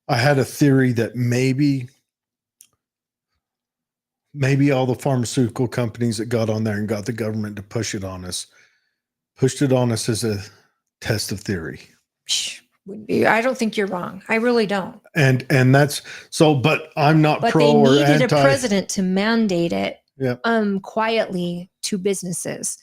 I had a theory that maybe all the pharmaceutical companies that got on there and got the government to pushed it on us as a test of theory. I don't think you're wrong. I really don't. And that's so, but I'm not pro or anti. But they needed a president to mandate it quietly to businesses.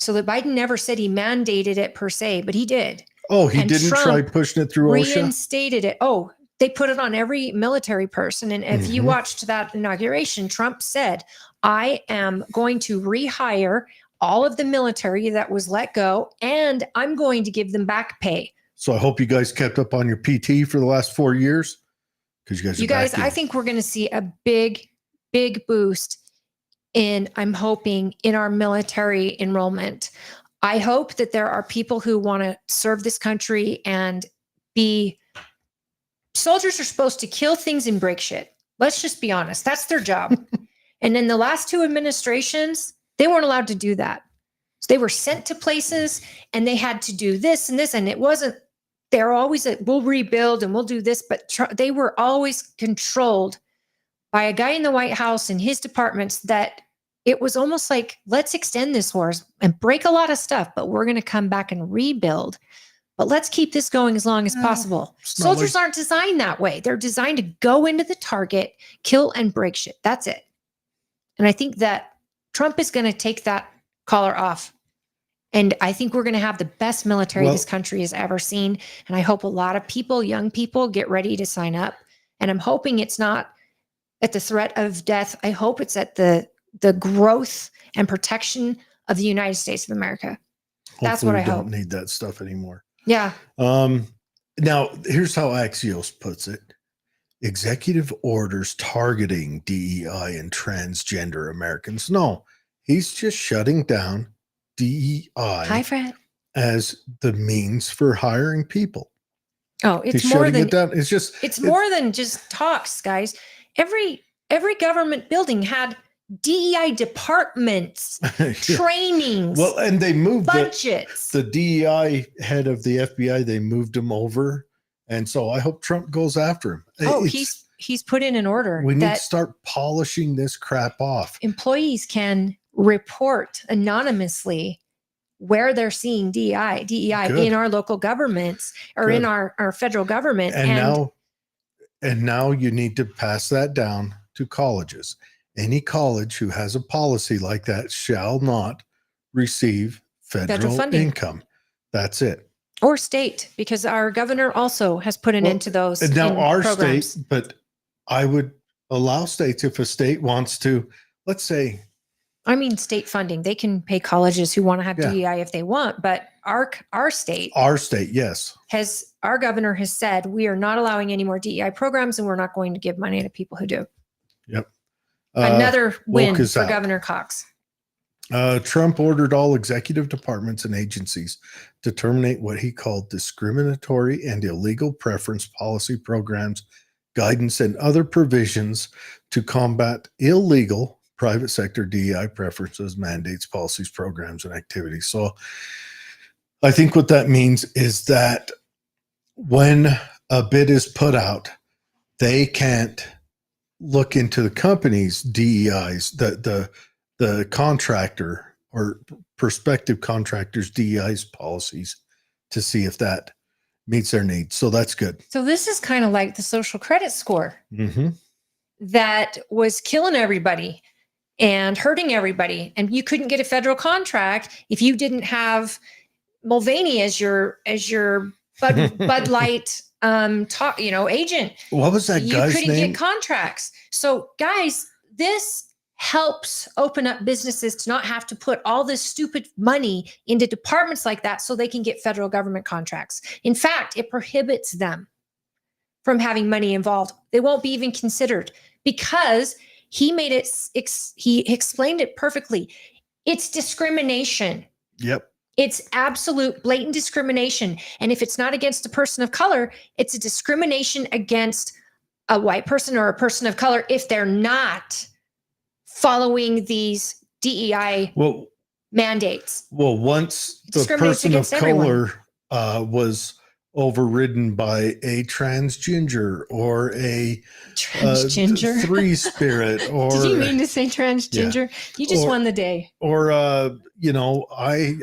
So that Biden never said he mandated it per se, but he did. Oh, he didn't try pushing it through OSHA? Reinstated it. Oh, they put it on every military person. And if you watched that inauguration, Trump said, I am going to rehire all of the military that was let go, and I'm going to give them back pay. So I hope you guys kept up on your PT for the last 4 years. Because you guys, I think we're going to see a big, big boost I'm hoping, in our military enrollment. I hope that there are people who want to serve this country and soldiers are supposed to kill things and break shit. Let's just be honest. That's their job. And in the last 2 administrations, they weren't allowed to do that. So they were sent to places and they had to do this and this. And it wasn't, they're always we'll rebuild and we'll do this. But they were always controlled by a guy in the White House and his departments that it was almost like, let's extend this war and break a lot of stuff, but we're going to come back and rebuild. But let's keep this going as long as possible. Soldiers aren't designed that way. They're designed to go into the target, kill and break shit. That's it. And I think that Trump is going to take that collar off. And I think we're going to have the best military this country has ever seen. And I hope a lot of people, young people, get ready to sign up. And I'm hoping it's not at the threat of death. I hope it's at the growth and protection of the United States of America. That's what I hope. We don't need that stuff anymore. Yeah. Now, here's how Axios puts it. Executive orders targeting DEI and transgender Americans. No, he's just shutting down DEI. Hi, Fred. As the means for hiring people. Oh, it's he's more than it's more than just talks, guys. Every government building had DEI departments, trainings. Well, and they moved budgets. The DEI head of the FBI. They moved him over, and so I hope Trump goes after him. Oh, he's put in an order. We need to start polishing this crap off. Employees can report anonymously where they're seeing DEI in our local governments or in our federal government. And now you need to pass that down to colleges. Any college who has a policy like that shall not receive federal income. That's it. Or state, because our governor also has put an end to those. And now our programs. state, but I would allow states, if a state wants to, let's say. I mean, state funding. They can pay colleges who want to have DEI if they want, but our state. Our state, yes. Our governor has said, we are not allowing any more DEI programs and we're not going to give money to people who do. Yep. Another win for Governor Cox. Trump ordered all executive departments and agencies to terminate what he called discriminatory and illegal preference policy programs, guidance, and other provisions to combat illegal private sector DEI preferences, mandates, policies, programs, and activities. So I think what that means is that when a bid is put out, they can't look into the company's DEIs, the contractor or prospective contractor's DEIs policies to see if that meets their needs. So that's good. So this is kind of like the social credit score that was killing everybody and hurting everybody. And you couldn't get a federal contract if you didn't have Mulvaney as your Bud Light agent. What was that guy's name? You couldn't get contracts. So guys, this helps open up businesses to not have to put all this stupid money into departments like that so they can get federal government contracts. In fact, it prohibits them from having money involved. They won't be even considered because he made it, he explained it perfectly. It's discrimination. Yep. It's absolute blatant discrimination. And if it's not against a person of color, it's a discrimination against a white person or a person of color if they're not following these DEI mandates. Well, once the person of color was overridden by a transgender or a transgender three spirit, or did you mean to say transgender? Yeah. You just won the day. Or I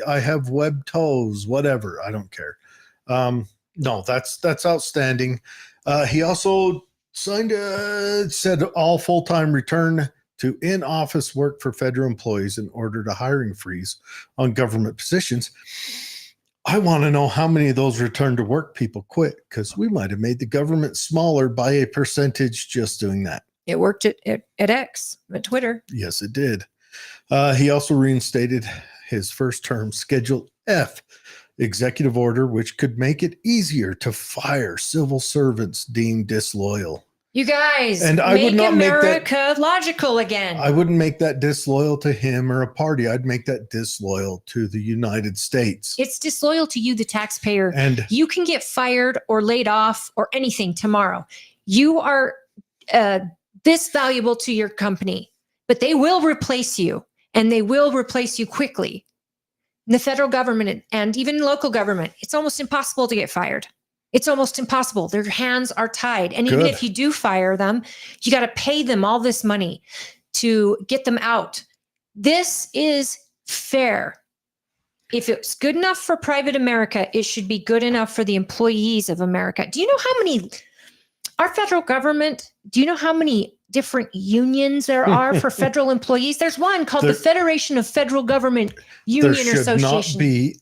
have webbed toes, whatever. I don't care. No, that's outstanding. He also said all full-time return to in-office work for federal employees in order to hiring freeze on government positions. I want to know how many of those return to work people quit, because we might have made the government smaller by a percentage just doing that. It worked at X, at Twitter. Yes, it did. He also reinstated his first term Schedule F executive order, which could make it easier to fire civil servants deemed disloyal. You guys, and I would not America make that logical again. I wouldn't make that disloyal to him or a party. I'd make that disloyal to the United States. It's disloyal to you, the taxpayer. And you can get fired or laid off or anything tomorrow. You are this valuable to your company, but they will replace you, and they will replace you quickly. The federal government and even local government, it's almost impossible to get fired. It's almost impossible. Their hands are tied. And even if you do fire them, you got to pay them all this money to get them out. This is fair. If it's good enough for private America, it should be good enough for the employees of America. Do you know how many, our federal government, do you know how many different unions there are for federal employees? There's one called the Federation of Federal Government Union Association. There should not be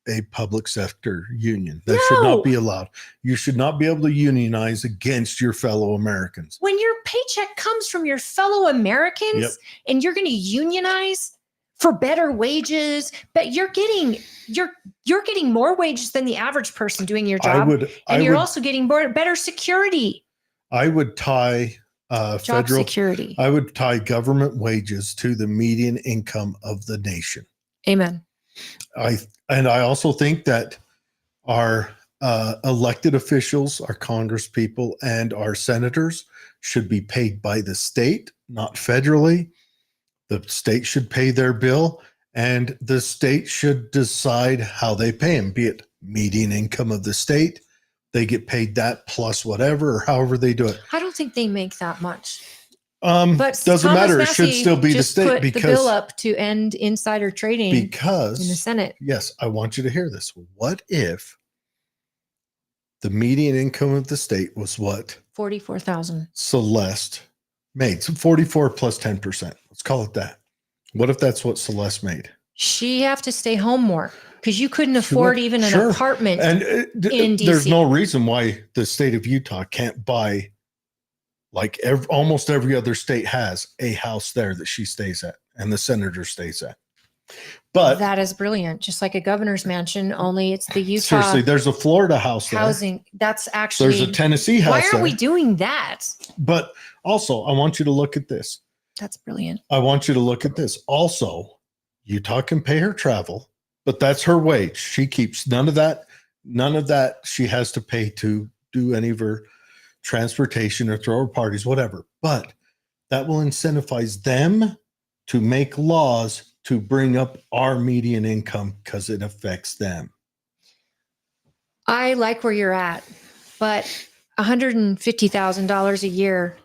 a public sector union. That should not be allowed. You should not be able to unionize against your fellow Americans. When your paycheck comes from your fellow Americans and you're going to unionize for better wages, but you're getting more wages than the average person doing your job. You're also getting better security. I would tie job security. I would tie government wages to the median income of the nation. Amen. I also think that our elected officials, our Congress people, and our senators should be paid by the state, not federally. The state should pay their bill, and the state should decide how they pay them, be it median income of the state. They get paid that plus whatever, or however they do it. I don't think they make that much. But doesn't matter. It should still be the state, because the bill up to end insider trading in the Senate. Yes, I want you to hear this. What if the median income of the state was what? 44,000. Celeste made. So 44 plus 10%. Let's call it that. What if that's what Celeste made? She have to stay home more, because you couldn't afford even an apartment in DC. There's no reason why the state of Utah can't buy, like almost every other state has, a house there that she stays at and the senator stays at. But that is brilliant. Just like a governor's mansion, only it's the Utah. Seriously, there's a Florida house housing. There. That's actually. There's a Tennessee house. Why are we doing that? But also, I want you to look at this. That's brilliant. I want you to look at this. Also, Utah can pay her travel, but that's her wage. She keeps none of that. None of that she has to pay to do any of her transportation or throw her parties, whatever. But that will incentivize them to make laws to bring up our median income, because it affects them. I like where you're at, but $150,000 a year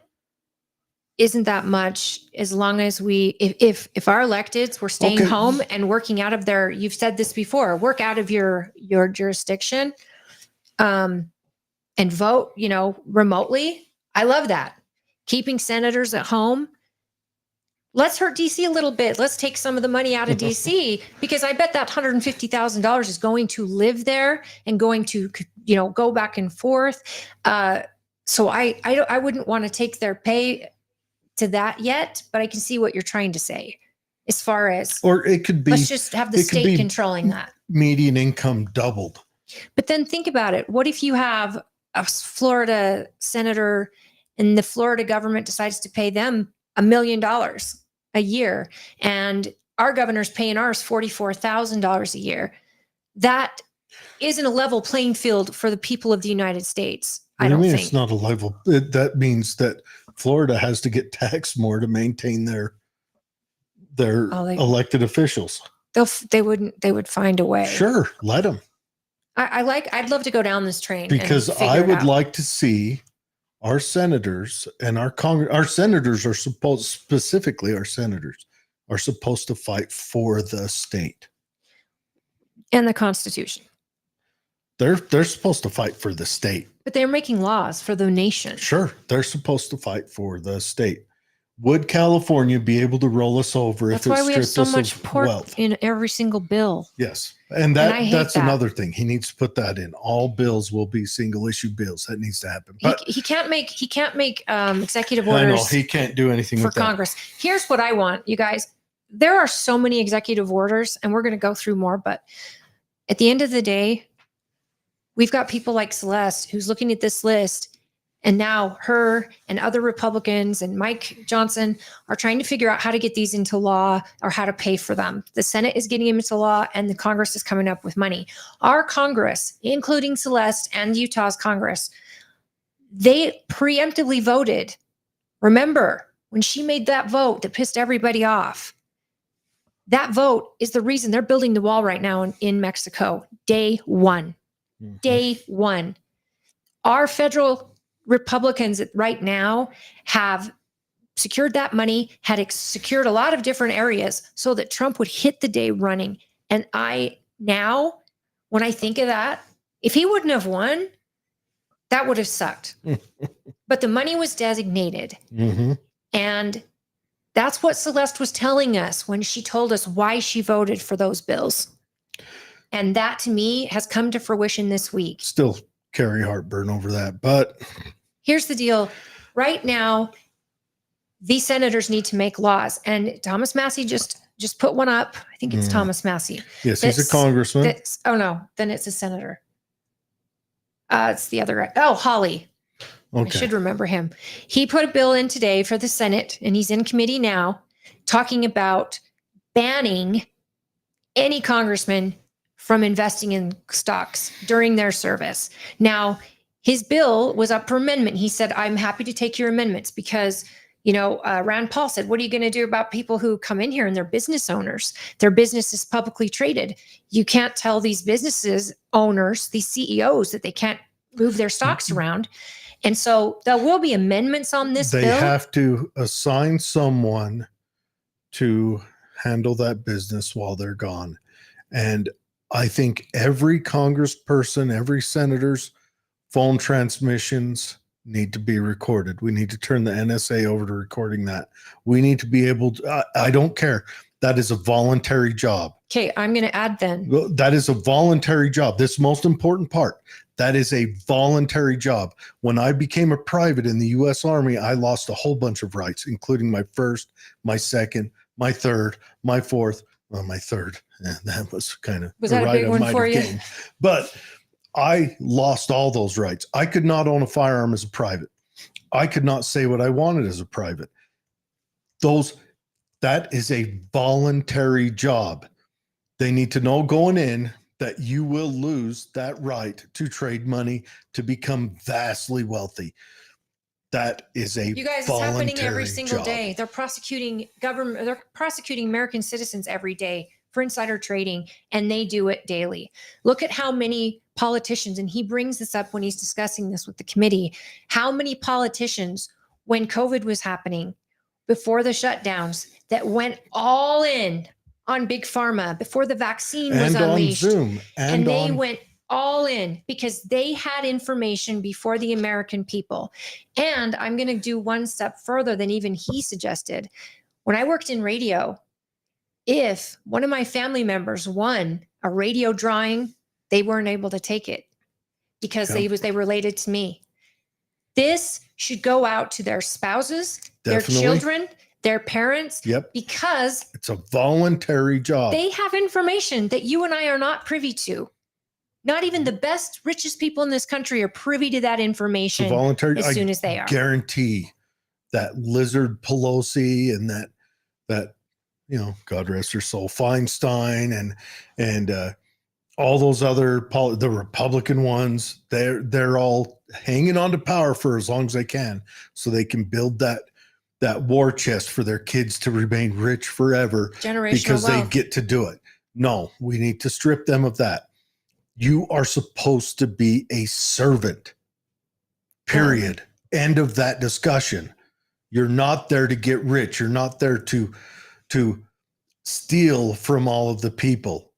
isn't that much, as long as if our electeds were staying home and working out of their, you've said this before, work out of your jurisdiction, and vote, remotely. I love that. Keeping senators at home. Let's hurt DC a little bit. Let's take some of the money out of DC, because I bet that $150,000 is going to live there and going to, go back and forth. So I wouldn't want to take their pay to that yet, but I can see what you're trying to say as far as, or it could be, let's just have the state controlling that. Median income doubled. But then think about it. What if you have a Florida senator and the Florida government decides to pay them $1 million a year, and our governor's paying ours $44,000 a year? That isn't a level playing field for the people of the United States. What I do you don't mean think it's not a level? That means that Florida has to get taxed more to maintain their elected officials. they would find a way. Sure, let them. I'd love to go down this train Because and figure I it would out. like to see our senators and our senators are supposed, specifically our senators, are supposed to fight for the state and the Constitution. They're supposed to fight for the state. But they're making laws for the nation. Sure, they're supposed to fight for the state. Would California be able to roll us over That's if it why we have stripped so us much of pork wealth? in every single bill. Yes, and I hate that's that. another thing. He needs to put that in. All bills will be single issue bills. That needs to happen. But He can't make executive I know orders he can't do anything for with that. Congress. Here's what I want, you guys. There are so many executive orders, and we're going to go through more. But at the end of the day, we've got people like Celeste who's looking at this list. And now her and other Republicans and Mike Johnson are trying to figure out how to get these into law or how to pay for them. The Senate is getting them into law and the Congress is coming up with money. Our Congress, including Celeste and Utah's Congress, they preemptively voted. Remember, when she made that vote that pissed everybody off, that vote is the reason they're building the wall right now in Mexico. Day one. Mm-hmm. Day one. Our federal Republicans right now have secured that money, had secured a lot of different areas so that Trump would hit the day running. And now, when I think of that, if he wouldn't have won, that would have sucked. But the money was designated. Mm-hmm. And that's what Celeste was telling us when she told us why she voted for those bills. And that, to me, has come to fruition this week. Still carry heartburn over that. But here's the deal. Right now, these senators need to make laws. And Thomas Massey just put one up. I think it's Thomas Massey. Yes, he's a congressman. Oh, no. Then it's a senator. It's the other guy. Oh, Hawley. Okay. I should remember him. He put a bill in today for the Senate, and he's in committee now, talking about banning any congressman from investing in stocks during their service. Now, his bill was up for amendment. He said, I'm happy to take your amendments because, Rand Paul said, what are you going to do about people who come in here and they're business owners? Their business is publicly traded. You can't tell these businesses owners, these CEOs, that they can't move their stocks around. And so there will be amendments on this bill. They have to assign someone to handle that business while they're gone. And I think every congressperson, every senator's phone transmissions need to be recorded. We need to turn the NSA over to recording that. We need to be able to, I don't care. That is a voluntary job. Okay, I'm going to add then. That is a voluntary job. This most important part. That is a voluntary job. When I became a private in the U.S. Army, I lost a whole bunch of rights, including my first, my second, my third, my fourth. Well, my third. That was kind of was that a big one for you? Gained. But I lost all those rights. I could not own a firearm as a private. I could not say what I wanted as a private. That is a voluntary job. They need to know going in that you will lose that right to trade money to become vastly wealthy. That is a you guys, it's happening every single day. They're prosecuting government. They're prosecuting American citizens every day for insider trading, and they do it daily. Look at how many politicians, and he brings this up when he's discussing this with the committee, how many politicians, when COVID was happening, before the shutdowns, that went all in on Big Pharma before the vaccine was unleashed. On Zoom, and they went all in because they had information before the American people. And I'm going to do one step further than even he suggested. When I worked in radio, if one of my family members won a radio drawing, they weren't able to take it because they related to me. This should go out to their spouses, their children, their parents, because it's a voluntary job. They have information that you and I are not privy to. Not even the best, richest people in this country are privy to that information. It's a voluntary, as soon as they are. Guarantee that Lizard Pelosi and that God rest her soul, Feinstein and all those other the Republican ones, they're all hanging on to power for as long as they can, so they can build that war chest for their kids to remain rich forever because they get to do it. No, we need to strip them of that. You are supposed to be a servant. Period. End of that discussion. You're not there to get rich. You're not there to steal from all of the people.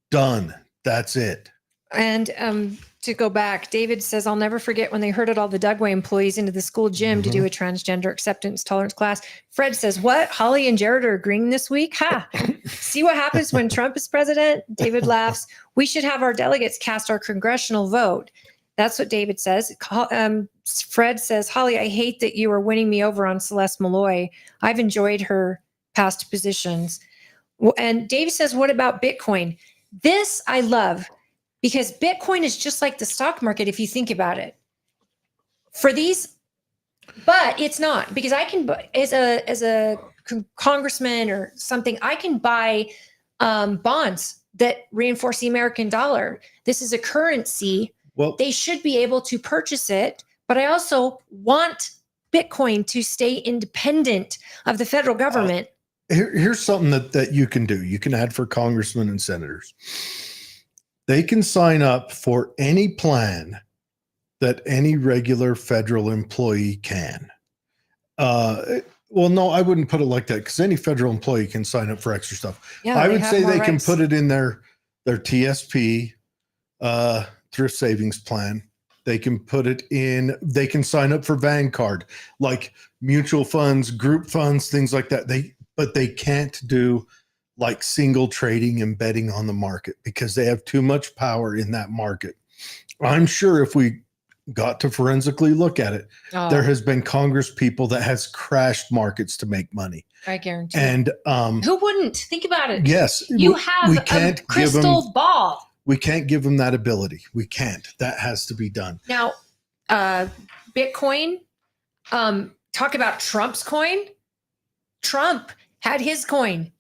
Done. That's it. And to go back, David says, I'll never forget when they herded all the Dugway employees into the school gym to do a transgender acceptance tolerance class. Fred says, what? Holly and Jared are agreeing this week? Ha! See what happens when Trump is president? David laughs. We should have our delegates cast our congressional vote. That's what David says. Fred says, Holly, I hate that you are winning me over on Celeste Malloy. I've enjoyed her past positions. And Dave says, what about Bitcoin? This I love, because Bitcoin is just like the stock market if you think about it. For these, but it's not, because I can, as a congressman or something, I can buy bonds that reinforce the American dollar. This is a currency. Well, they should be able to purchase it, but I also want Bitcoin to stay independent of the federal government. Here's something that you can do. You can add for congressmen and senators. They can sign up for any plan that any regular federal employee can. Well, no, I wouldn't put it like that, because any federal employee can sign up for extra stuff. Yeah, I would say they can put it in their TSP, thrift savings plan. They can put it in, they can sign up for Vanguard, like mutual funds, group funds, things like that. But they can't do like single trading and betting on the market, because they have too much power in that market. I'm sure if we got to forensically look at it, there has been Congress people that has crashed markets to make money. I guarantee. And who wouldn't? Think about it. Yes. You have a crystal ball. We can't give them that ability. We can't. That has to be done. Now, Bitcoin, talk about Trump's coin. Trump had his coin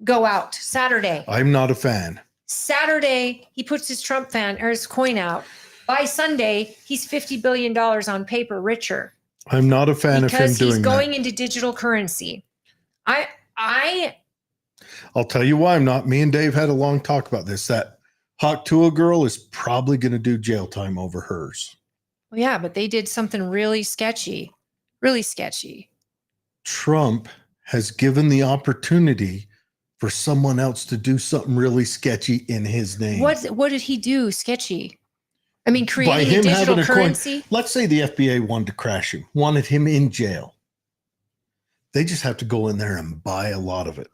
go out Saturday. I'm not a fan. Saturday, he puts his Trump fan or his coin out. By Sunday, he's $50 billion on paper richer. I'm not a fan of him doing that. Because he's going into digital currency. I'll tell you why I'm not. Me and Dave had a long talk about this. That Haktua girl is probably going to do jail time over hers. Well, yeah, but they did something really sketchy. Really sketchy. Trump has given the opportunity for someone else to do something really sketchy in his name. What did he do sketchy? I mean, creating a digital currency. Let's say the FBI wanted to crash him, wanted him in jail. They just have to go in there and buy a lot of it.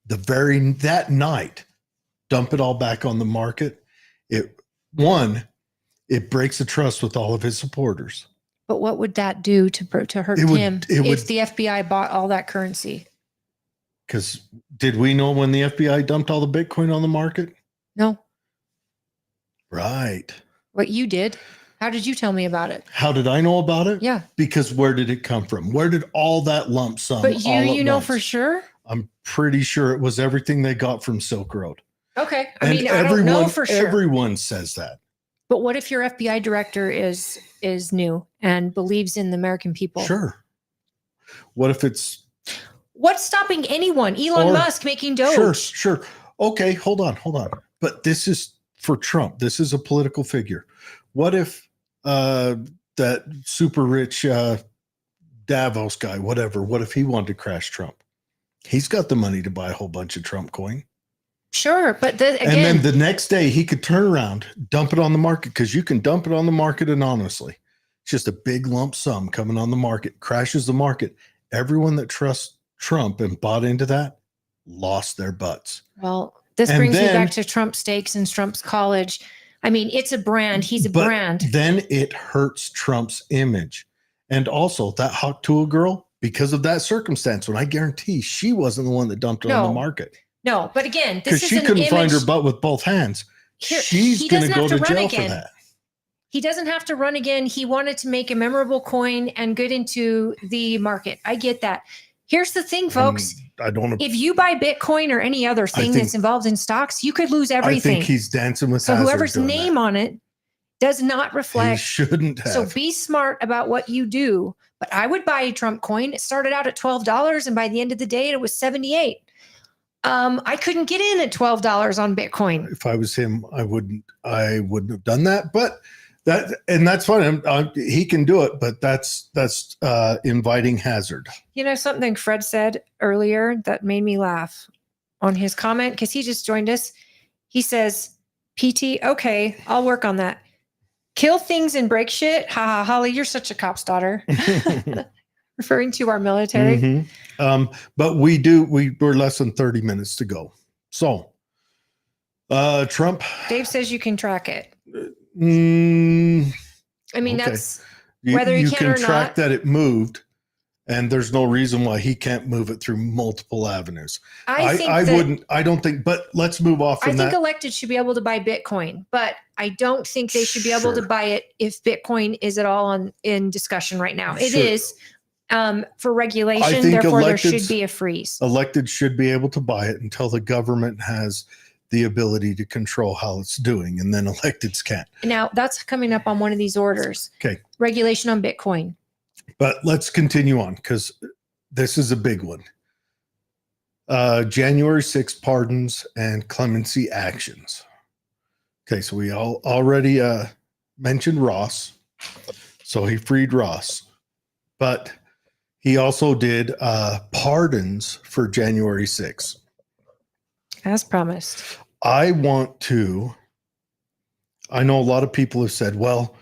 That night, dump it all back on the market. It breaks the trust with all of his supporters. But what would that do to hurt him if the FBI bought all that currency? Because did we know when the FBI dumped all the Bitcoin on the market? No. Right. What you did. How did you tell me about it? How did I know about it? Yeah. Because where did it come from? Where did all that lump sum? But you know for sure? I'm pretty sure it was everything they got from Silk Road. Okay. I don't know for sure. Everyone says that. But what if your FBI director is new and believes in the American people? Sure. What if it's... What's stopping anyone? Elon Musk making Doge. Sure. Okay, hold on. But this is for Trump. This is a political figure. What if that super rich Davos guy, whatever, what if he wanted to crash Trump? He's got the money to buy a whole bunch of Trump coin. Sure, but again, and then the next day he could turn around, dump it on the market, because you can dump it on the market anonymously. It's just a big lump sum coming on the market, crashes the market. Everyone that trusts Trump and bought into that lost their butts. Well, this brings me back to Trump Steaks and Trump's College. I mean, it's a brand. He's a brand. Then it hurts Trump's image. And also that Haktua girl, because of that circumstance, when I guarantee she wasn't the one that dumped it on the market. No, but again, this is because she couldn't find her butt with both hands. She's going to go to jail for that. He doesn't have to run again. He wanted to make a memorable coin and get into the market. I get that. Here's the thing, folks. I don't. If you buy Bitcoin or any other thing that's involved in stocks, you could lose everything. I think he's dancing with so hazard. Whoever's name on it does not reflect. He shouldn't have. So be smart about what you do. But I would buy a Trump coin. It started out at $12, and by the end of the day, it was $78. I couldn't get in at $12 on Bitcoin. If I was him, I wouldn't have done that. But that's fine. He can do it, but that's inviting hazard. You know, something Fred said earlier that made me laugh on his comment, because he just joined us. He says, PT, okay, I'll work on that. Kill things and break shit. Ha ha, Holly, you're such a cop's daughter. Referring to our military. Mm-hmm. But we're less than 30 minutes to go. So Trump. Dave says you can track it. I mean, okay. That's whether you can or track not. That it moved, and there's no reason why he can't move it through multiple avenues. I don't think, but let's move off from that. I think elected should be able to buy Bitcoin, but I don't think they should be able to buy it if Bitcoin is at all in discussion right now. It is for regulation, therefore there should be a freeze. Elected should be able to buy it until the government has the ability to control how it's doing, and then electeds can't. Now, that's coming up on one of these orders. Okay. Regulation on Bitcoin. But let's continue on, because this is a big one. January 6th pardons and clemency actions. Okay, so we already mentioned Ross. So he freed Ross. But he also did pardons for January 6th. As promised. I know a lot of people have said, well,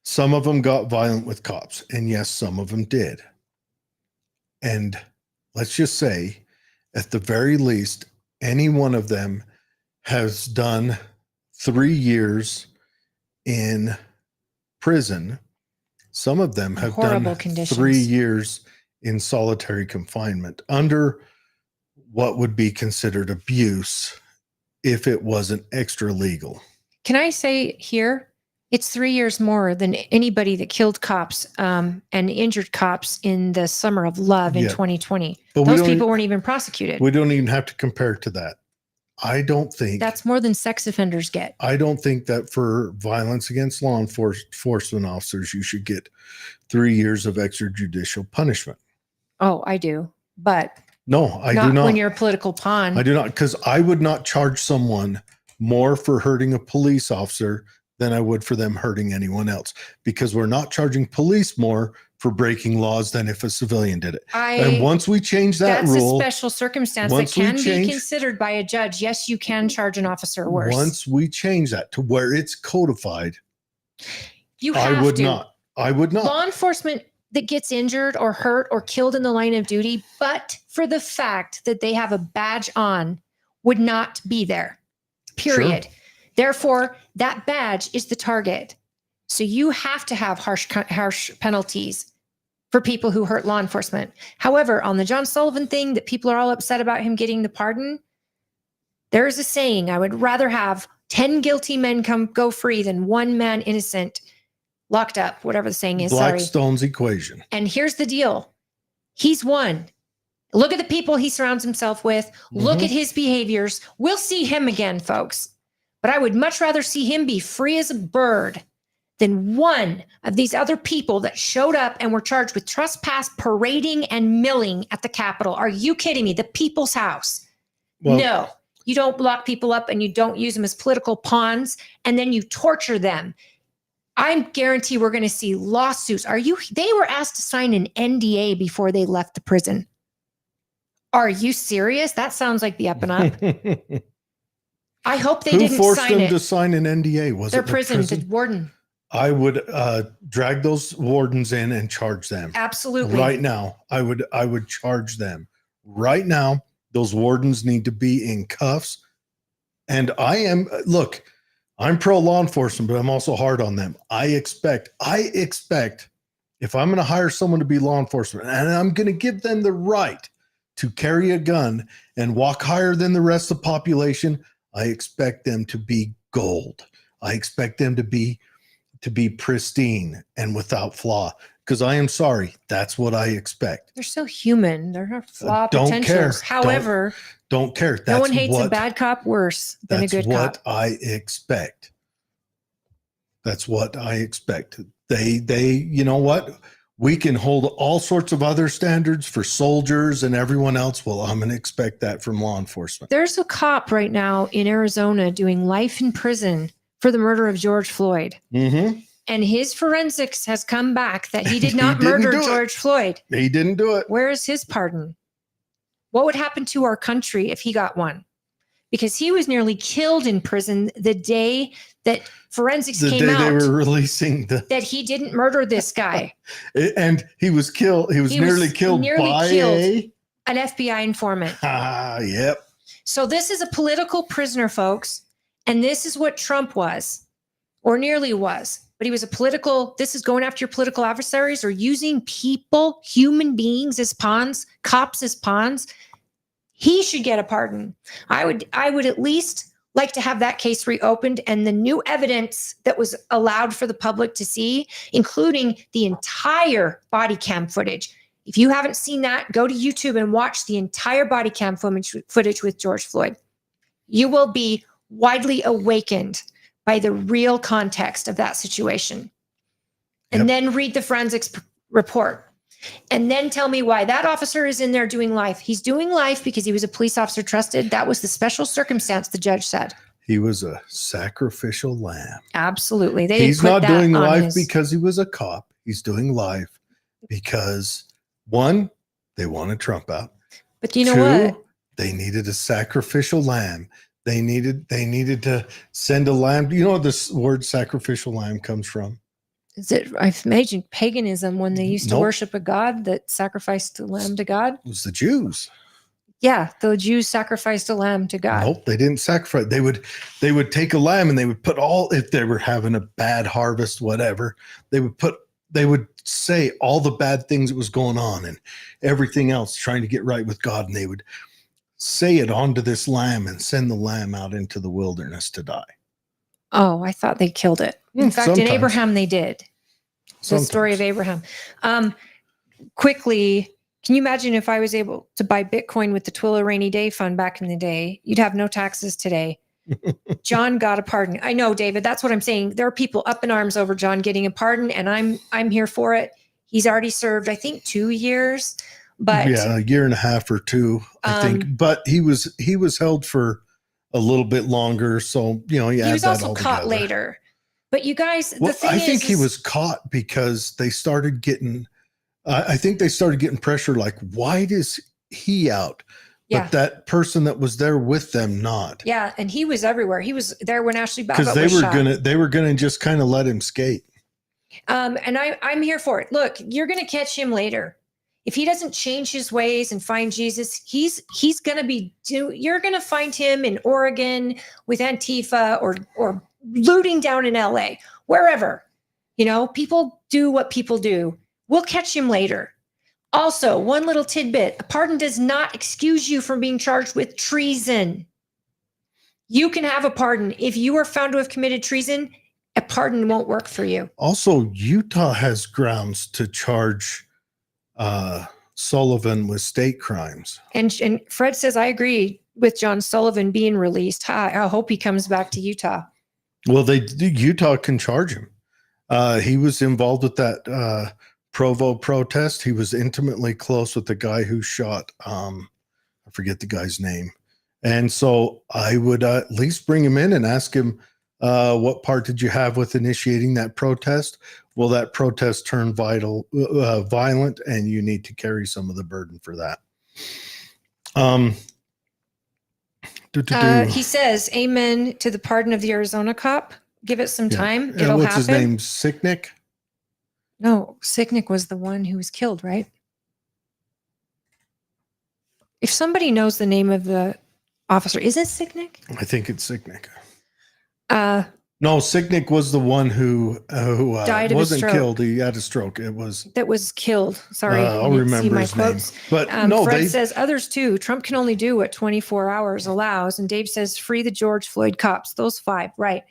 some of them got violent with cops. And yes, some of them did. And let's just say, at the very least, any one of them has done 3 years in prison. Some of them have done conditions. 3 years in solitary confinement under what would be considered abuse if it wasn't extra legal. Can I say here, it's 3 years more than anybody that killed cops and injured cops in the summer of love in 2020. But those people weren't even prosecuted. We don't even have to compare it to that. I don't think that's more than sex offenders get. I don't think that for violence against law enforcement officers, you should get 3 years of extrajudicial punishment. Oh, I do. But no, I do not. When you're a political pawn. I do not, because I would not charge someone more for hurting a police officer than I would for them hurting anyone else, because we're not charging police more for breaking laws than if a civilian did it. And once we change that rule, that's a special circumstance that can be considered by a judge. Yes, you can charge an officer worse. Once we change that to where it's codified, I would not. Law enforcement that gets injured or hurt or killed in the line of duty, but for the fact that they have a badge on, would not be there. Period. Sure. Therefore, that badge is the target. So you have to have harsh penalties for people who hurt law enforcement. However, on the John Sullivan thing that people are all upset about him getting the pardon, there is a saying, I would rather have 10 guilty men go free than one man innocent locked up, whatever the saying is. Blackstone's equation. And here's the deal. He's won. Look at the people he surrounds himself with. Look at his behaviors. We'll see him again, folks. But I would much rather see him be free as a bird than one of these other people that showed up and were charged with trespass, parading, and milling at the Capitol. Are you kidding me? The people's house. Well, no, you don't lock people up and you don't use them as political pawns, and then you torture them. I guarantee we're going to see lawsuits. They were asked to sign an NDA before they left the prison. Are you serious? That sounds like the up and up. I hope they didn't sign it. Who forced them to sign an NDA? Was it the prison? The warden. I would drag those wardens in and charge them. Absolutely. Right now, I would charge them. Right now, those wardens need to be in cuffs. And I'm pro law enforcement, but I'm also hard on them. I expect if I'm going to hire someone to be law enforcement and I'm going to give them the right to carry a gun and walk higher than the rest of the population, I expect them to be gold. I expect them to be to be pristine and without flaw. Because I am sorry, that's what I expect. They're so human. They're not flaw Don't potentials. care. However, Don't care. That's no one hates a what, bad cop worse than a that's good what cop. I expect. That's what I expect. They, you know what? We can hold all sorts of other standards for soldiers and everyone else. Well, I'm going to expect that from law enforcement. There's a cop right now in Arizona doing life in prison for the murder of George Floyd. Mm-hmm. And his forensics has come back that he did He not didn't murder do it. George Floyd. He didn't do it. Where is his pardon? What would happen to our country if he got one? Because he was nearly killed in prison the day that forensics The came day out they were releasing that he didn't murder this guy. and he was killed. He was nearly killed by an FBI informant. Yep. So this is a political prisoner, folks. And this is what Trump was, or nearly was. But he was a political, this is going after your political adversaries or using people, human beings as pawns, cops as pawns. He should get a pardon. I would at least like to have that case reopened and the new evidence that was allowed for the public to see, including the entire body cam footage. If you haven't seen that, go to YouTube and watch the entire body cam footage with George Floyd. You will be widely awakened by the real context of that situation. And then read the forensics report. And then tell me why that officer is in there doing life. He's doing life because he was a police officer trusted. That was the special circumstance, the judge said. He was a sacrificial lamb. Absolutely. He's not doing life because he was a cop. He's doing life because, one, they wanted Trump out. But you know what? They needed a sacrificial lamb. They needed to send a lamb. You know what this word sacrificial lamb comes from? Is it, I've imagined paganism when they used to worship a god that sacrificed a lamb to God? It was the Jews. Yeah, the Jews sacrificed a lamb to God. Nope, they didn't sacrifice. They would take a lamb and they would put if they were having a bad harvest, whatever, they would say all the bad things that was going on and everything else, trying to get right with God. And they would say it onto this lamb and send the lamb out into the wilderness to die. Oh, I thought they killed it. In fact, in Abraham, they did. The story of Abraham. Quickly, can you imagine if I was able to buy Bitcoin with the Twila Rainy Day Fund back in the day? You'd have no taxes today. John got a pardon. I know, David. That's what I'm saying. There are people up in arms over John getting a pardon, and I'm here for it. He's already served, I think, 2 years. But yeah, a year and a half or two, I think. But he was held for a little bit longer, so he was also caught later. But you guys, I think he was caught because they started getting. I think they started getting pressure. Like, why is he out? Yeah. But that person that was there with them not. Yeah, and he was everywhere. He was there when Ashley Babbitt was shot. Because they were gonna just kind of let him skate. And I'm here for it. Look, you're gonna catch him later. If he doesn't change his ways and find Jesus, he's gonna be. You're gonna find him in Oregon with Antifa or looting down in LA, wherever. People do what people do. We'll catch him later. Also, one little tidbit: a pardon does not excuse you from being charged with treason. You can have a pardon if you are found to have committed treason. A pardon won't work for you. Also, Utah has grounds to charge Sullivan with state crimes. And Fred says, I agree with John Sullivan being released. I hope he comes back to Utah. Well, Utah can charge him. He was involved with that Provo protest. He was intimately close with the guy who shot, I forget the guy's name. And so I would at least bring him in and ask him, what part did you have with initiating that protest? Will that protest turn violent, and you need to carry some of the burden for that? He says, amen to the pardon of the Arizona cop. Give it some time. It'll what's happen. His name? Sicknick? No, Sicknick was the one who was killed, right? If somebody knows the name of the officer, is it Sicknick? I think it's Sicknick. No, Sicknick was the one who died wasn't killed. He had a stroke. That was killed. Sorry, I'll remember his quotes. Name. But no, Fred says others too. Trump can only do what 24 hours allows, and Dave says free the George Floyd cops. Those 5, right?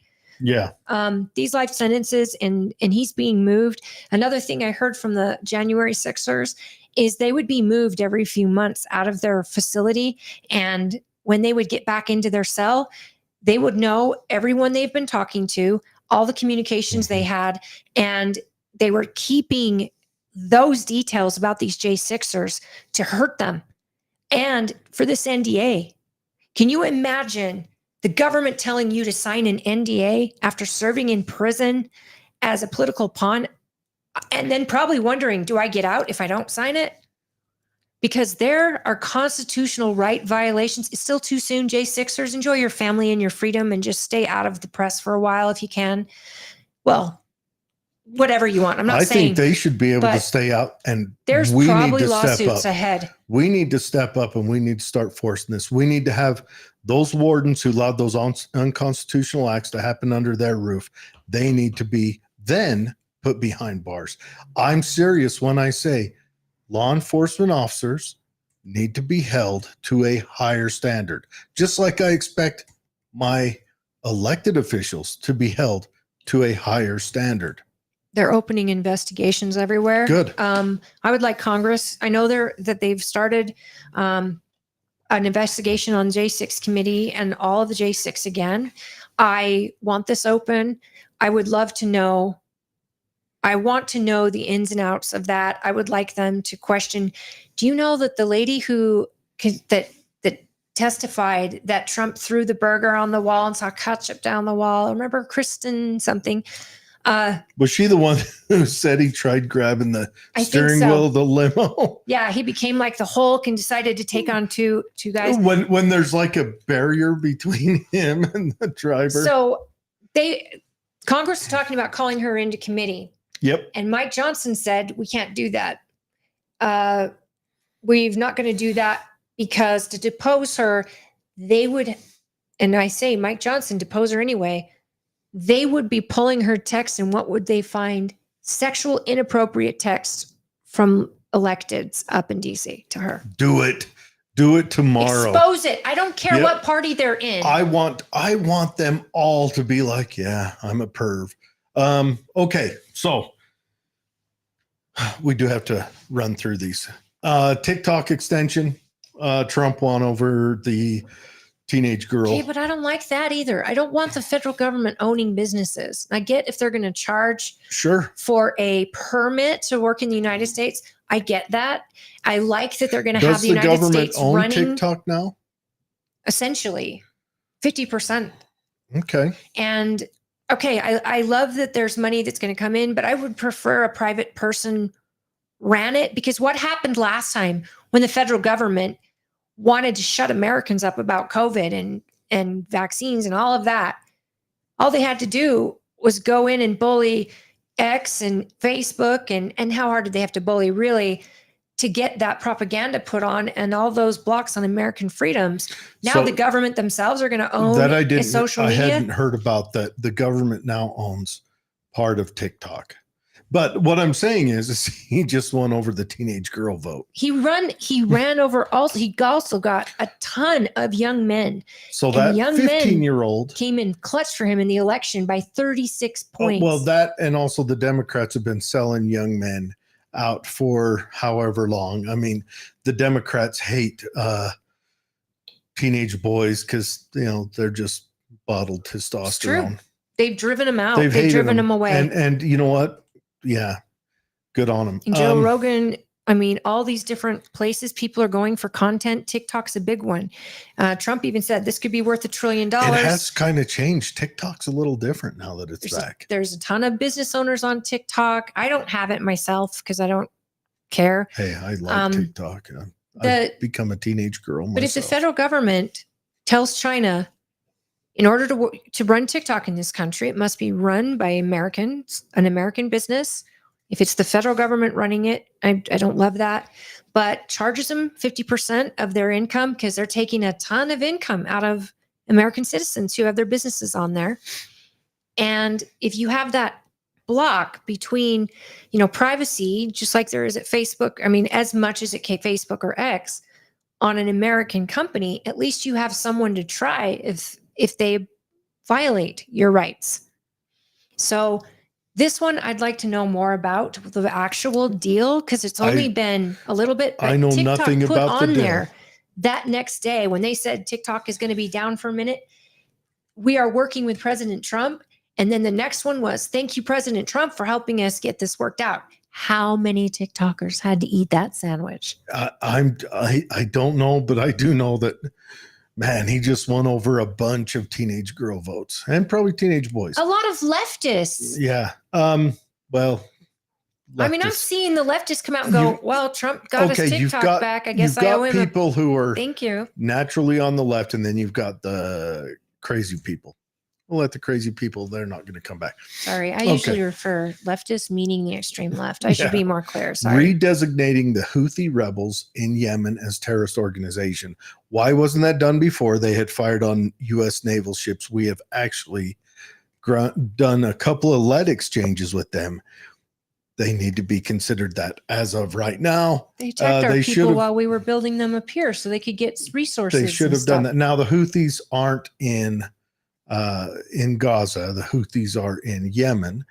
Yeah. These life sentences, and he's being moved. Another thing I heard from the January 6ers is they would be moved every few months out of their facility. And when they would get back into their cell, they would know everyone they've been talking to, all the communications they had, and they were keeping those details about these J6ers to hurt them. And for this NDA, can you imagine the government telling you to sign an NDA after serving in prison as a political pawn, and then probably wondering, do I get out if I don't sign it? Because there are constitutional right violations. It's still too soon, J6ers. Enjoy your family and your freedom and just stay out of the press for a while if you can. Well, whatever you want. I'm not saying. I think they should be able to stay out, and there's we probably need to step lawsuits up. ahead. We need to step up, and we need to start forcing this. We need to have those wardens who allowed those unconstitutional acts to happen under their roof. They need to be then put behind bars. I'm serious when I say law enforcement officers need to be held to a higher standard, just like I expect my elected officials to be held to a higher standard. They're opening investigations everywhere. Good. I would like Congress. I know that they've started an investigation on J6 committee and all of the J6 again. I want this open. I would love to know. I want to know the ins and outs of that. I would like them to question. Do you know that the lady who that testified that Trump threw the burger on the wall and saw ketchup down the wall? Remember Kristen something? Was she the one who said he tried grabbing the steering wheel of the limo? Yeah, he became like the Hulk and decided to take on two guys. When there's like a barrier between him and the driver. So Congress is talking about calling her into committee. Yep. And Mike Johnson said, we can't do that. We're not going to do that because to depose her, they would, and I say Mike Johnson, depose her anyway, they would be pulling her texts, and what would they find? Sexual inappropriate texts from electeds up in DC to her. Do it. Do it tomorrow. Expose it. I don't care what party they're in. I want them all to be like, yeah, I'm a perv. Okay, so we do have to run through these. TikTok extension. Trump won over the teenage girl. Okay, but I don't like that either. I don't want the federal government owning businesses. I get if they're going to charge for a permit to work in the United States. I get that. I like that they're going to have the United States running TikTok now. Essentially, 50%. Okay. And okay, I love that there's money that's going to come in, but I would prefer a private person ran it, because what happened last time when the federal government wanted to shut Americans up about COVID and vaccines and all of that, all they had to do was go in and bully X and Facebook, and how hard did they have to bully really to get that propaganda put on and all those blocks on American freedoms? Now the government themselves are going to own that social media. I hadn't heard about that. The government now owns part of TikTok. But what I'm saying is he just won over the teenage girl vote. He ran over also. He also got a ton of young men. So that 15-year-old came in clutch for him in the election by 36 points. Well, that, and also the Democrats have been selling young men out for however long. I mean, the Democrats hate teenage boys because, they're just bottled testosterone. It's true. They've driven them out. They've driven them away. And you know what? Yeah, good on them. And Joe Rogan, I mean, all these different places people are going for content. TikTok's a big one. Trump even said this could be worth $1 trillion. It has kind of changed. TikTok's a little different now that it's back. There's a ton of business owners on TikTok. I don't have it myself because I don't care. Hey, I like TikTok. I've become a teenage girl myself. But if the federal government tells China, in order to run TikTok in this country, it must be run by Americans, an American business. If it's the federal government running it, I don't love that, but charges them 50% of their income because they're taking a ton of income out of American citizens who have their businesses on there. And if you have that block between, privacy, just like there is at Facebook, I mean, as much as at Facebook or X, on an American company, at least you have someone to try if they violate your rights. So this one I'd like to know more about the actual deal, because it's only been a little bit. But I know TikTok nothing put about the on deal. there that next day when they said TikTok is going to be down for a minute. We are working with President Trump. And then the next one was, thank you, President Trump, for helping us get this worked out. How many TikTokers had to eat that sandwich? I don't know, but I do know that, man, he just won over a bunch of teenage girl votes and probably teenage boys. A lot of leftists. Yeah. Well, I mean, I'm seeing the leftists come out and go, well, Trump got his TikTok back. I guess I owe him people who are thank you. Naturally on the left, and then you've got the crazy people. We'll let the crazy people, they're not going to come back. Sorry, I usually refer leftist meaning the extreme left. I should be more clear. Sorry. Redesignating the Houthi rebels in Yemen as terrorist organization. Why wasn't that done before? They had fired on U.S. naval ships. We have actually done a couple of lead exchanges with them. They need to be considered that as of right now. They attacked our people while we were building them a pier so they could get resources. They should have done that. Now the Houthis aren't in Gaza. The Houthis are in Yemen.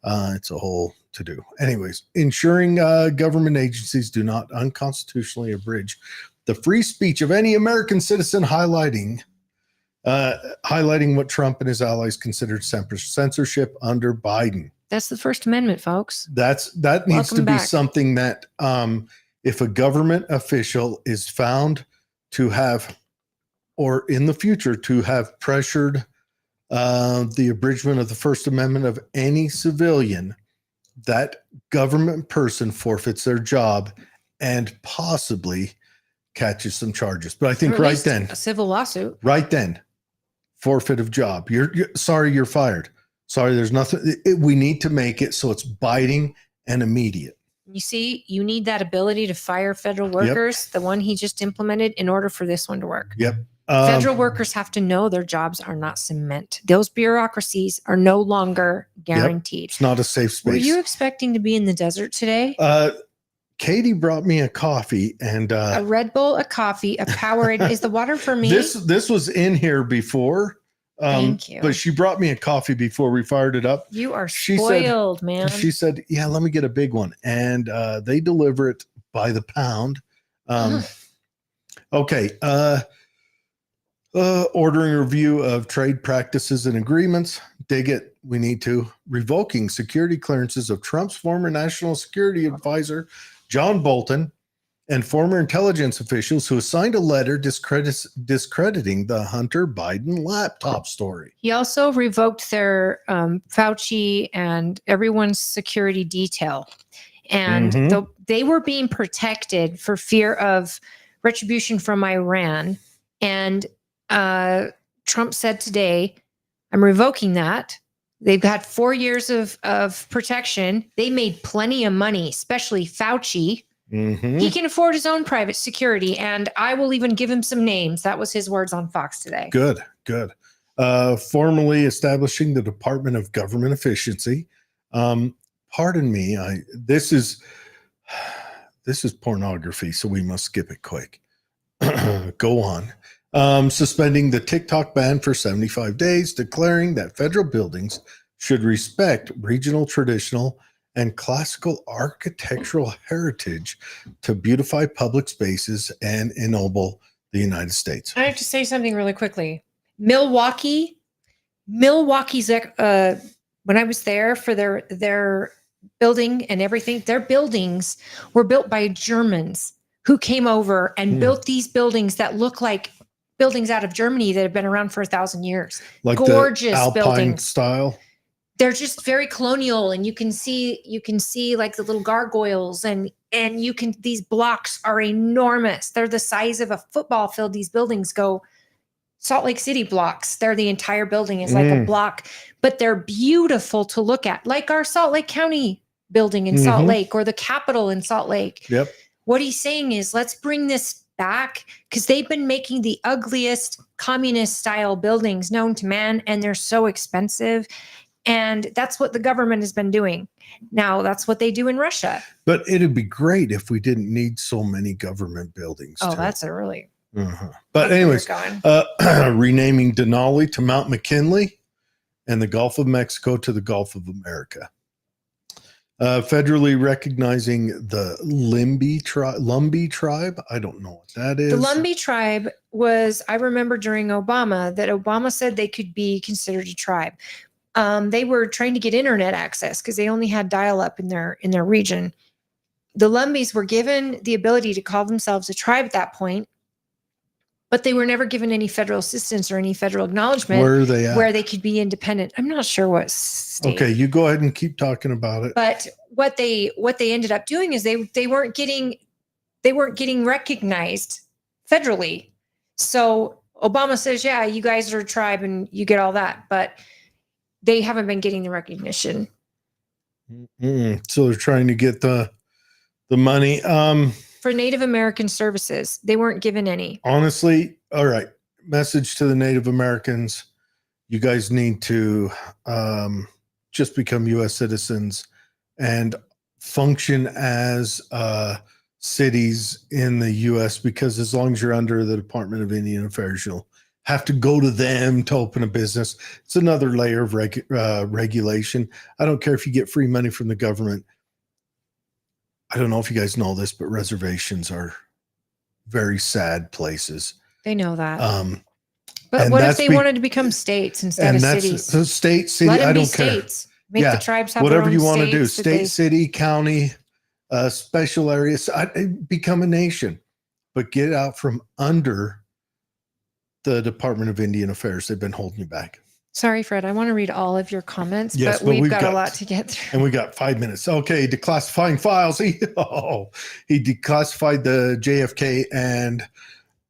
It's a whole to do. Anyways, ensuring government agencies do not unconstitutionally abridge the free speech of any American citizen, highlighting what Trump and his allies considered censorship under Biden. That's the First Amendment, folks. That needs to be something that if a government official is found to have, or in the future to have pressured the abridgment of the First Amendment of any civilian, that government person forfeits their job and possibly catches some charges. But I think right then, a civil lawsuit. Right then, forfeit of job. You're sorry, you're fired. Sorry, there's nothing. We need to make it so it's biting and immediate. You see, you need that ability to fire federal workers, the one he just implemented, in order for this one to work. Yep. Federal workers have to know their jobs are not cement. Those bureaucracies are no longer guaranteed. It's not a safe space. Were you expecting to be in the desert today? Katie brought me a coffee and a Red Bull, a coffee, a Powerade. Is the water for me? This was in here before. Thank you. But she brought me a coffee before we fired it up. You are spoiled, man. She said, yeah, let me get a big one. And they deliver it by the pound. Okay. Ordering a review of trade practices and agreements. Dig it. We need to. Revoking security clearances of Trump's former national security advisor, John Bolton, and former intelligence officials who signed a letter discrediting the Hunter Biden laptop story. He also revoked their Fauci and everyone's security detail. And they were being protected for fear of retribution from Iran. And Trump said today, I'm revoking that. They've had 4 years of protection. They made plenty of money, especially Fauci. He can afford his own private security, and I will even give him some names. That was his words on Fox today. Good. Formally establishing the Department of Government Efficiency. Pardon me. This is pornography, so we must skip it quick. Go on. Suspending the TikTok ban for 75 days, declaring that federal buildings should respect regional, traditional, and classical architectural heritage to beautify public spaces and ennoble the United States. I have to say something really quickly. Milwaukee's when I was there for their building and everything, their buildings were built by Germans who came over and built these buildings that look like buildings out of Germany that have been around for 1,000 years. Like gorgeous the Alpine buildings style. They're just very colonial, and you can see like the little gargoyles, and these blocks are enormous. They're the size of a football field. These buildings go Salt Lake City blocks. They're the entire building is like a block, but they're beautiful to look at, like our Salt Lake County building in Salt Lake, or the Capitol in Salt Lake. Yep. What he's saying is, let's bring this back, because they've been making the ugliest communist style buildings known to man, and they're so expensive. And that's what the government has been doing. Now, that's what they do in Russia. But it'd be great if we didn't need so many government buildings. Oh, that's a really... But anyways, renaming Denali to Mount McKinley and the Gulf of Mexico to the Gulf of America. Federally recognizing the Lumbee tribe. I don't know what that is. The Lumbee tribe was, I remember during Obama, that Obama said they could be considered a tribe. They were trying to get internet access because they only had dial-up in their region. The Lumbees were given the ability to call themselves a tribe at that point, but they were never given any federal assistance or any federal acknowledgement Where are they at? where they could be independent. I'm not sure what state. Okay, you go ahead and keep talking about it. But what they ended up doing is they weren't getting recognized federally. So Obama says, yeah, you guys are a tribe and you get all that, but they haven't been getting the recognition. So they're trying to get the money. For Native American services, they weren't given any. Honestly, all right. Message to the Native Americans: you guys need to just become U.S. citizens and function as cities in the U.S. because as long as you're under the Department of Indian Affairs, you'll have to go to them to open a business. It's another layer of regulation. I don't care if you get free money from the government. I don't know if you guys know this, but reservations are very sad places. They know that. But what if they wanted to become states instead of cities? So state, city, Let them I be don't care. states. Make the tribes have whatever their own you want to do. states State, city, county, special areas. Become a nation, but get out from under the Department of Indian Affairs. They've been holding you back. Sorry, Fred. I want to read all of your comments, yes, but we've got a lot to get through. And we got 5 minutes. Okay, declassifying files. He declassified the JFK and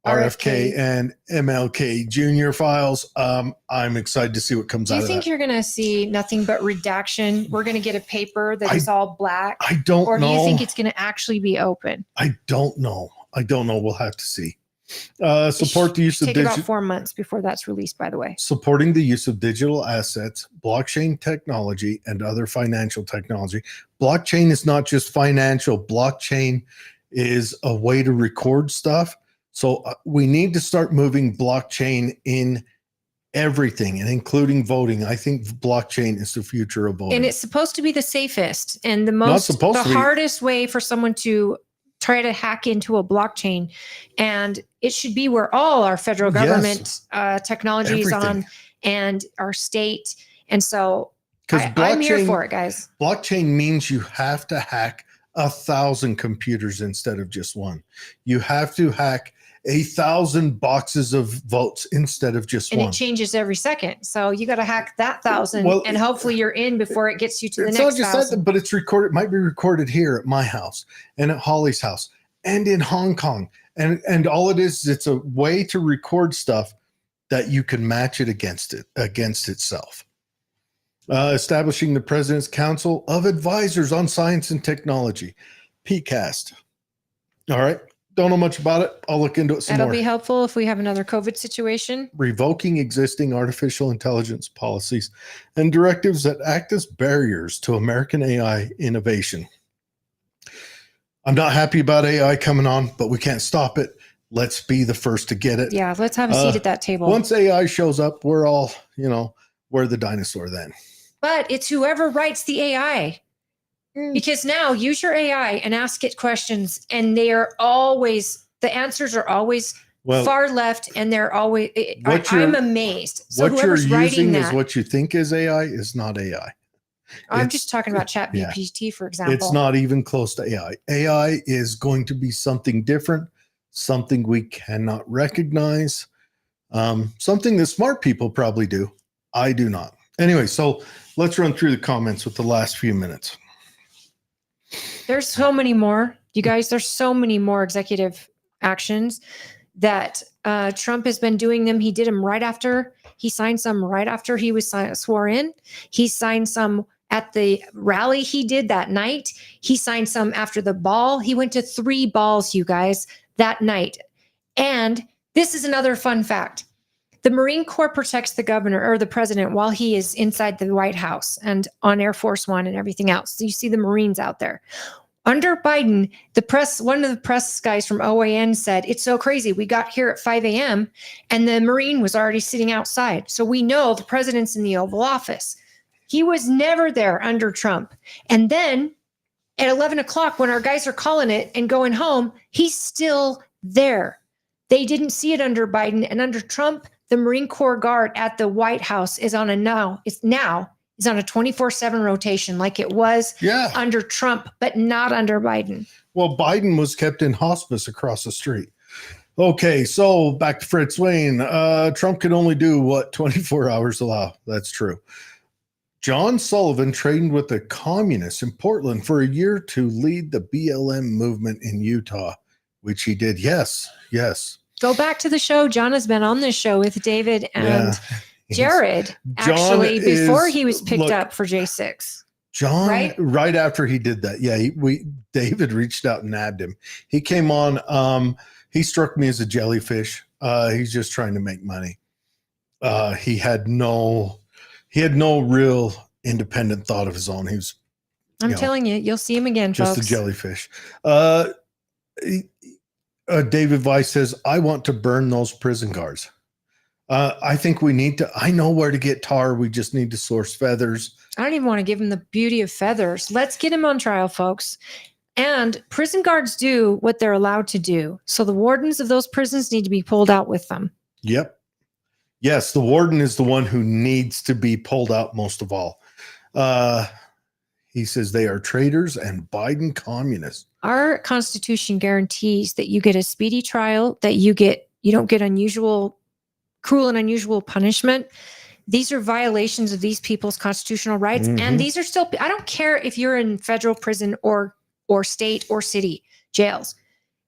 RFK and MLK Jr. files. I'm excited to see what comes out of that. Do you think you're going to see nothing but redaction? We're going to get a paper that is all black? I don't know. Or do you think it's going to actually be open? I don't know. We'll have to see. Support the use of digital. Take about 4 months before that's released, by the way. Supporting the use of digital assets, blockchain technology, and other financial technology. Blockchain is not just financial. Blockchain is a way to record stuff. So we need to start moving blockchain in everything, and including voting. I think blockchain is the future of voting. And it's supposed to be the safest and the hardest way for someone to try to hack into a blockchain. And it should be where all our federal government technology is on, and our state. And so I'm here for it, guys. Blockchain means you have to hack 1,000 computers instead of just one. You have to hack 1,000 boxes of votes instead of just one. And it changes every second. So you got to hack that 1,000 and hopefully you're in before it gets you to the next 1,000. It's not just that, but it's recorded. It might be recorded here at my house and at Holly's house and in Hong Kong. And all it is, it's a way to record stuff that you can match it against itself. Establishing the President's Council of Advisors on Science and Technology, PCAST. All right. Don't know much about it. I'll look into it some more. That'll be helpful if we have another COVID situation. Revoking existing artificial intelligence policies and directives that act as barriers to American AI innovation. I'm not happy about AI coming on, but we can't stop it. Let's be the first to get it. Yeah, let's have a seat at that table. Once AI shows up, we're all, we're the dinosaur then. But it's whoever writes the AI. Because now use your AI and ask it questions, and the answers are always far left, and they're always, I'm amazed. So what you're using is what you think is AI is not AI. I'm just talking about ChatGPT, for example. It's not even close to AI. AI is going to be something different, something we cannot recognize, something that smart people probably do. I do not. Anyway, so let's run through the comments with the last few minutes. There's so many more, you guys. There's so many more executive actions that Trump has been doing them. He did them right after he signed some, right after he was sworn in. He signed some at the rally he did that night. He signed some after the ball. He went to 3 balls, you guys, that night. And this is another fun fact. The Marine Corps protects the governor or the president while he is inside the White House and on Air Force One and everything else. So you see the Marines out there. Under Biden, one of the press guys from OAN said, it's so crazy. We got here at 5 a.m. and the Marine was already sitting outside. So we know the president's in the Oval Office. He was never there under Trump. And then at 11 o'clock, when our guys are calling it and going home, he's still there. They didn't see it under Biden. And under Trump, the Marine Corps Guard at the White House is on a 24/7 rotation like it was under Trump, but not under Biden. Well, Biden was kept in hospice across the street. Okay, so back to Fred Swain. Trump can only do what 24 hours allow. That's true. John Sullivan trained with the communists in Portland for a year to lead the BLM movement in Utah, which he did. Yes. Go back to the show. John has been on this show with David and Jared, actually, before he was picked up for J6. John, right after he did that. Yeah, David reached out and nabbed him. He came on. He struck me as a jellyfish. He's just trying to make money. He had no real independent thought of his own. He was, I'm telling you, you'll see him again, just folks. a jellyfish. David Weiss says, I want to burn those prison guards. I think we need to, I know where to get tar. We just need to source feathers. I don't even want to give him the beauty of feathers. Let's get him on trial, folks. And prison guards do what they're allowed to do. So the wardens of those prisons need to be pulled out with them. Yep. Yes, the warden is the one who needs to be pulled out most of all. He says they are traitors and Biden communists. Our Constitution guarantees that you get a speedy trial, that you don't get cruel and unusual punishment. These are violations of these people's constitutional rights. Mm-hmm. And these are still, I don't care if you're in federal prison or state or city jails.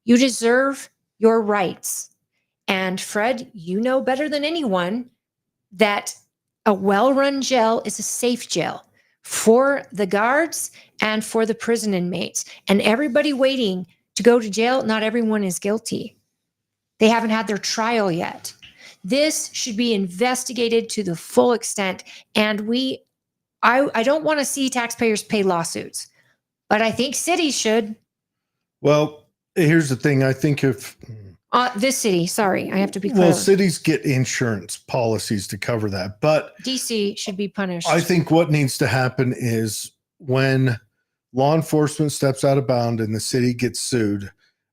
You deserve your rights. And Fred, you know better than anyone that a well-run jail is a safe jail for the guards and for the prison inmates. And everybody waiting to go to jail, not everyone is guilty. They haven't had their trial yet. This should be investigated to the full extent. And I don't want to see taxpayers pay lawsuits, but I think cities should. Well, here's the thing. I think if this city, sorry, I have to be clear. Well, cities get insurance policies to cover that, but DC should be punished. I think what needs to happen is when law enforcement steps out of bound and the city gets sued,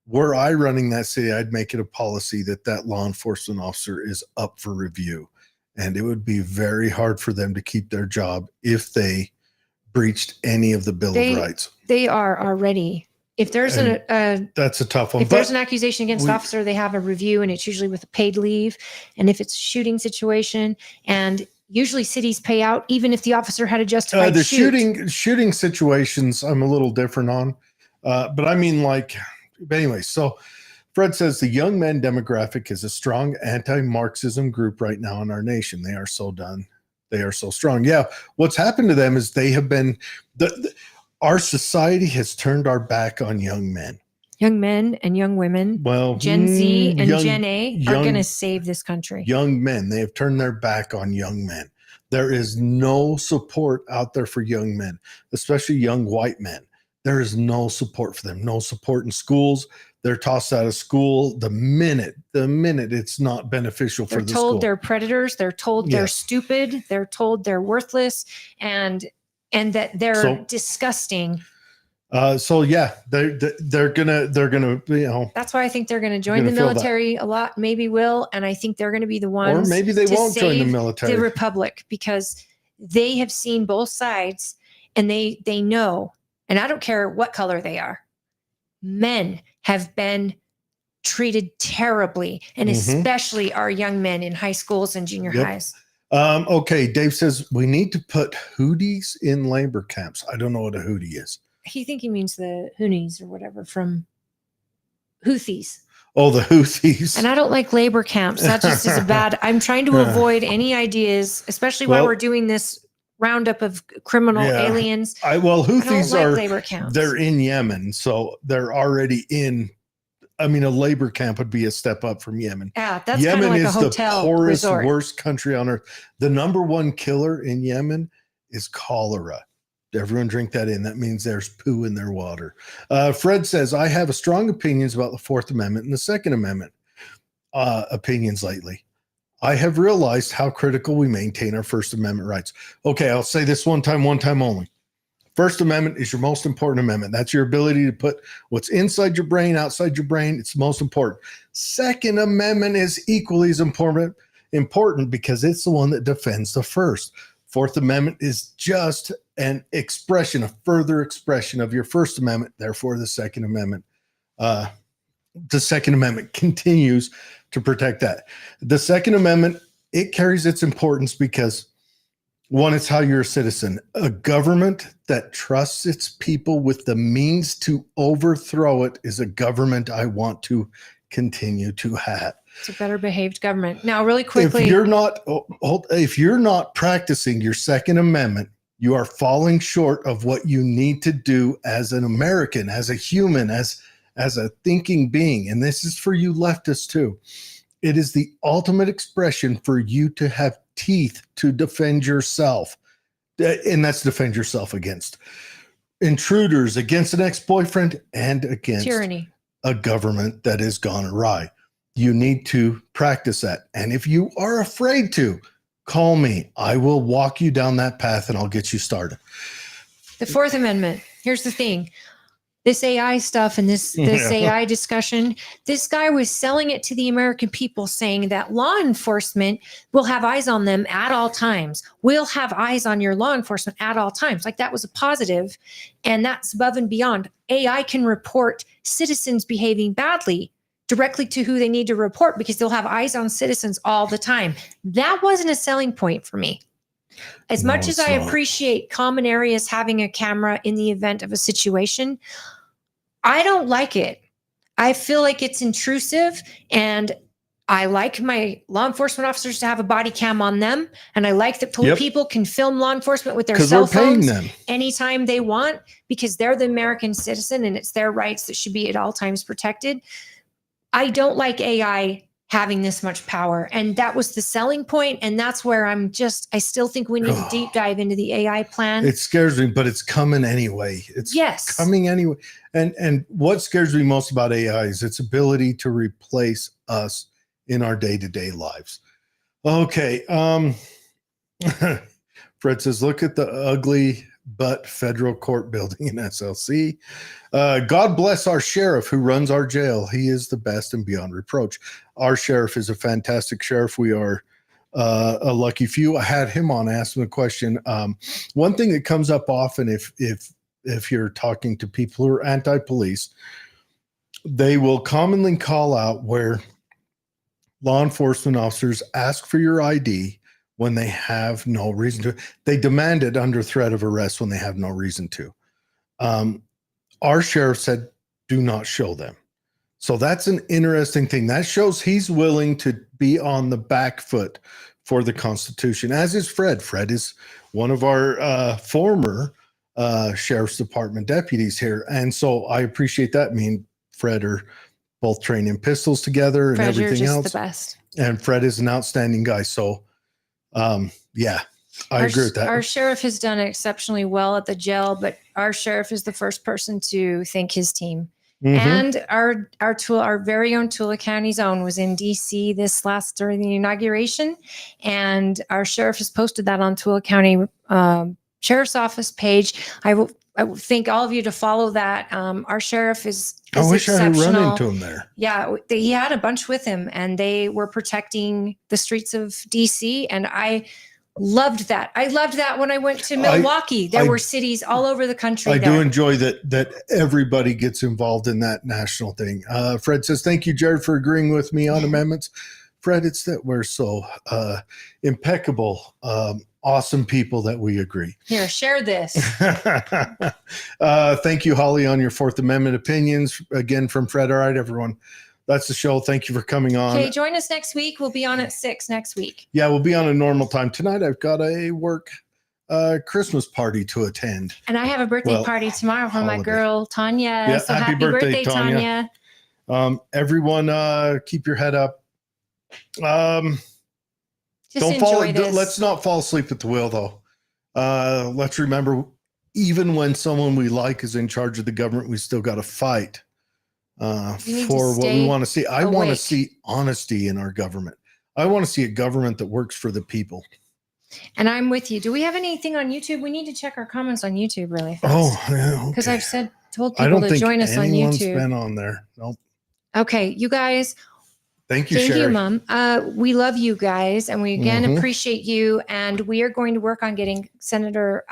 were I running that city, I'd make it a policy that law enforcement officer is up for review. And it would be very hard for them to keep their job if they breached any of the Bill of Rights. They are already. If there's that's a tough one. If there's an accusation against the officer, they have a review, and it's usually with a paid leave. And if it's a shooting situation, and usually cities pay out even if the officer had a justified shooting situations, I'm a little different on. But I mean, anyway, so Fred says the young men demographic is a strong anti-Marxism group right now in our nation. They are so done. They are so strong. Yeah. What's happened to them is they have been our society has turned our back on young men. Young men and young women. Well, Gen Z and Gen A are going to save this country. Young men. They have turned their back on young men. There is no support out there for young men, especially young white men. There is no support for them. No support in schools. They're tossed out of school the minute it's not beneficial for the school. They're told they're predators. They're told they're stupid. They're told they're worthless and that they're disgusting. So yeah, they're gonna That's why I think they're gonna join the military a lot. Maybe will, and I think they're gonna be the ones, or maybe they won't join the military. The Republic, because they have seen both sides, and they know. And I don't care what color they are. Men have been treated terribly, and especially our young men in high schools and junior highs. Okay, Dave says we need to put Houthis in labor camps. I don't know what a Houthi is. I think he means the Houthis or whatever from Houthis. Oh, the Houthis. And I don't like labor camps. That just is a bad. I'm trying to avoid any ideas, especially while we're doing this roundup of criminal aliens. Houthis are labor camps. They're in Yemen, so they're already in. I mean, a labor camp would be a step up from Yemen. Yeah, that's kind of like a hotel resort. Yemen is the poorest, worst country on earth. The number one killer in Yemen is cholera. Everyone drink that in. That means there's poo in their water. Fred says, I have a strong opinions about the Fourth Amendment and the Second Amendment opinions lately. I have realized how critical we maintain our First Amendment rights. Okay, I'll say this one time only. First Amendment is your most important amendment. That's your ability to put what's inside your brain, outside your brain. It's the most important. Second Amendment is equally as important because it's the one that defends the first. Fourth Amendment is just an expression, a further expression of your First Amendment. Therefore, the Second Amendment continues to protect that. The Second Amendment, it carries its importance because, one, it's how you're a citizen. A government that trusts its people with the means to overthrow it is a government I want to continue to have. It's a better behaved government. Now, really quickly, if you're not practicing your Second Amendment, you are falling short of what you need to do as an American, as a human, as a thinking being. And this is for you leftists too. It is the ultimate expression for you to have teeth to defend yourself. And that's defend yourself against intruders, against an ex-boyfriend, and against tyranny, a government that has gone awry. You need to practice that. And if you are afraid to, call me. I will walk you down that path and I'll get you started. The Fourth Amendment. Here's the thing. This AI stuff and this AI discussion, this guy was selling it to the American people saying that law enforcement will have eyes on them at all times. We'll have eyes on your law enforcement at all times. Like that was a positive, and that's above and beyond. AI can report citizens behaving badly directly to who they need to report because they'll have eyes on citizens all the time. That wasn't a selling point for me. As much as I appreciate common areas having a camera in the event of a situation, I don't like it. I feel like it's intrusive, and I like my law enforcement officers to have a body cam on them. And I like that people can film law enforcement with their cell phones anytime they want because they're the American citizen and it's their rights that should be at all times protected. I don't like AI having this much power. And that was the selling point. And that's where I still think we need to deep dive into the AI plan. It scares me, but it's coming anyway. It's coming anyway. And what scares me most about AI is its ability to replace us in our day-to-day lives. Okay. Fred says, look at the ugly but federal court building in SLC. God bless our sheriff who runs our jail. He is the best and beyond reproach. Our sheriff is a fantastic sheriff. We are a lucky few. I had him on, asked him a question. One thing that comes up often if you're talking to people who are anti-police, they will commonly call out where law enforcement officers ask for your ID when they have no reason to. They demand it under threat of arrest when they have no reason to. Our sheriff said, do not show them. So that's an interesting thing. That shows he's willing to be on the back foot for the Constitution, as is Fred. Fred is one of our former Sheriff's Department deputies here. And so I appreciate that. Me and Fred are both training pistols together and everything else. The best. And Fred is an outstanding guy. So yeah, I agree with that. Our sheriff has done exceptionally well at the jail, but our sheriff is the first person to thank his team. And our very own Tula County's own was in DC during the inauguration, and our sheriff has posted that on Tula County Sheriff's Office page. I would thank all of you to follow that. Our sheriff is I wish I had run into him there. Yeah, he had a bunch with him, and they were protecting the streets of DC, and I loved that. I loved that when I went to Milwaukee. There were cities all over the country. I do enjoy that everybody gets involved in that national thing. Fred says, thank you, Jared, for agreeing with me on amendments. Fred, it's that we're so impeccable, awesome people that we agree. Here, share this. Thank you, Holly, on your Fourth Amendment opinions. Again, from Fred. All right, everyone. That's the show. Thank you for coming on. Okay, join us next week. We'll be on at 6 next week. Yeah, we'll be on a normal time. Tonight, I've got a work Christmas party to attend. And I have a birthday party tomorrow for my girl, Tanya. Yeah, so happy birthday, Tanya. Everyone, keep your head up. Let's not fall asleep at the wheel, though. Let's remember even when someone we like is in charge of the government, we still got to fight for what we want to see. I want to see honesty in our government. I want to see a government that works for the people. And I'm with you. Do we have anything on YouTube? We need to check our comments on YouTube really fast. Oh, yeah, because okay. I've told people to join us on YouTube. Anyone's been on there. Nope. Okay, you guys. Thank you, Thank Sherry. you, Mom. We love you guys, and we again appreciate you. And we are going to work on getting Senator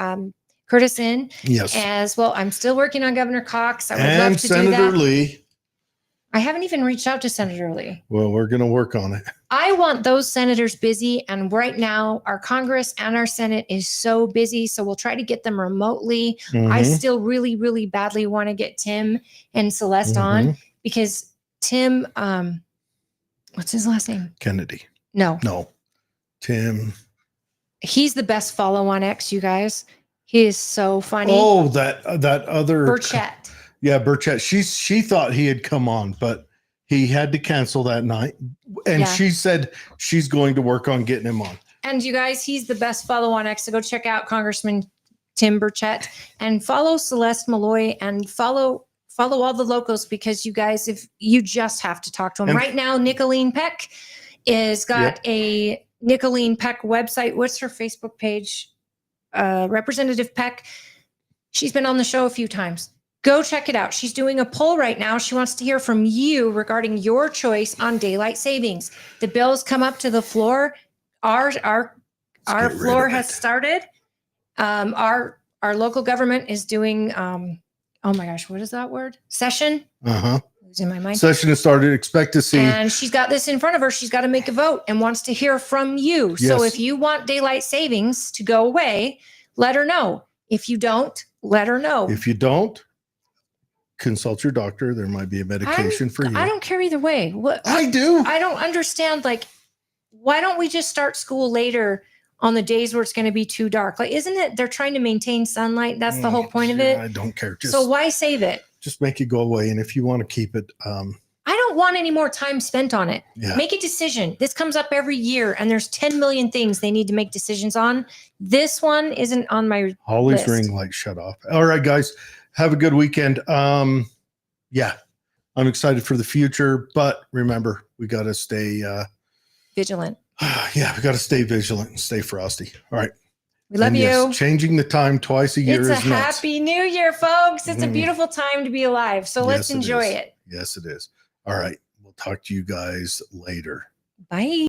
Curtis in. Yes. As well. I'm still working on Governor Cox. I would and love to Senator do that. Lee. I haven't even reached out to Senator Lee. Well, we're going to work on it. I want those senators busy. And right now, our Congress and our Senate is so busy. So we'll try to get them remotely. I still really, really badly want to get Tim and Celeste on, because Tim, what's his last name? Kennedy. No. Tim. He's the best follow on X, you guys. He is so funny. Oh, that other Burchett. Yeah, Burchett. She thought he had come on, but he had to cancel that night. And she said she's going to work on getting him on. And you guys, he's the best follow on X. So go check out Congressman Tim Burchett and follow Celeste Malloy and follow all the locals, because you guys, if you just have to talk to him. Right now, Nicolene Peck is got a Nicolene Peck website. What's her Facebook page? Representative Peck. She's been on the show a few times. Go check it out. She's doing a poll right now. She wants to hear from you regarding your choice on daylight savings. The bills come up to the floor. Our floor has started. Our local government is doing oh my gosh, what is that word? Session. It was in my mind. Session has started. Expect to see. And she's got this in front of her. She's got to make a vote and wants to hear from you. Yes. So if you want daylight savings to go away, let her know. If you don't, let her know. If you don't, consult your doctor. There might be a medication for you. I don't care either way. What I do. I don't understand. Like, why don't we just start school later on the days where it's going to be too dark? Like, isn't it they're trying to maintain sunlight? That's the whole point of it. I don't care. So why save it? Just make it go away. And if you want to keep it, I don't want any more time spent on it. Yeah. Make a decision. This comes up every year, and there's 10 million things they need to make decisions on. This one isn't on my Holly's list. ring light shut off. All right, guys, have a good weekend. Yeah, I'm excited for the future, but remember, we got to stay vigilant. Yeah, we got to stay vigilant and stay frosty. All right. We love you. Yes, changing the time twice a year is nuts. It's a happy new year, folks. It's a beautiful time to be alive. So let's enjoy it. Yes, it is. All right. We'll talk to you guys later. Bye.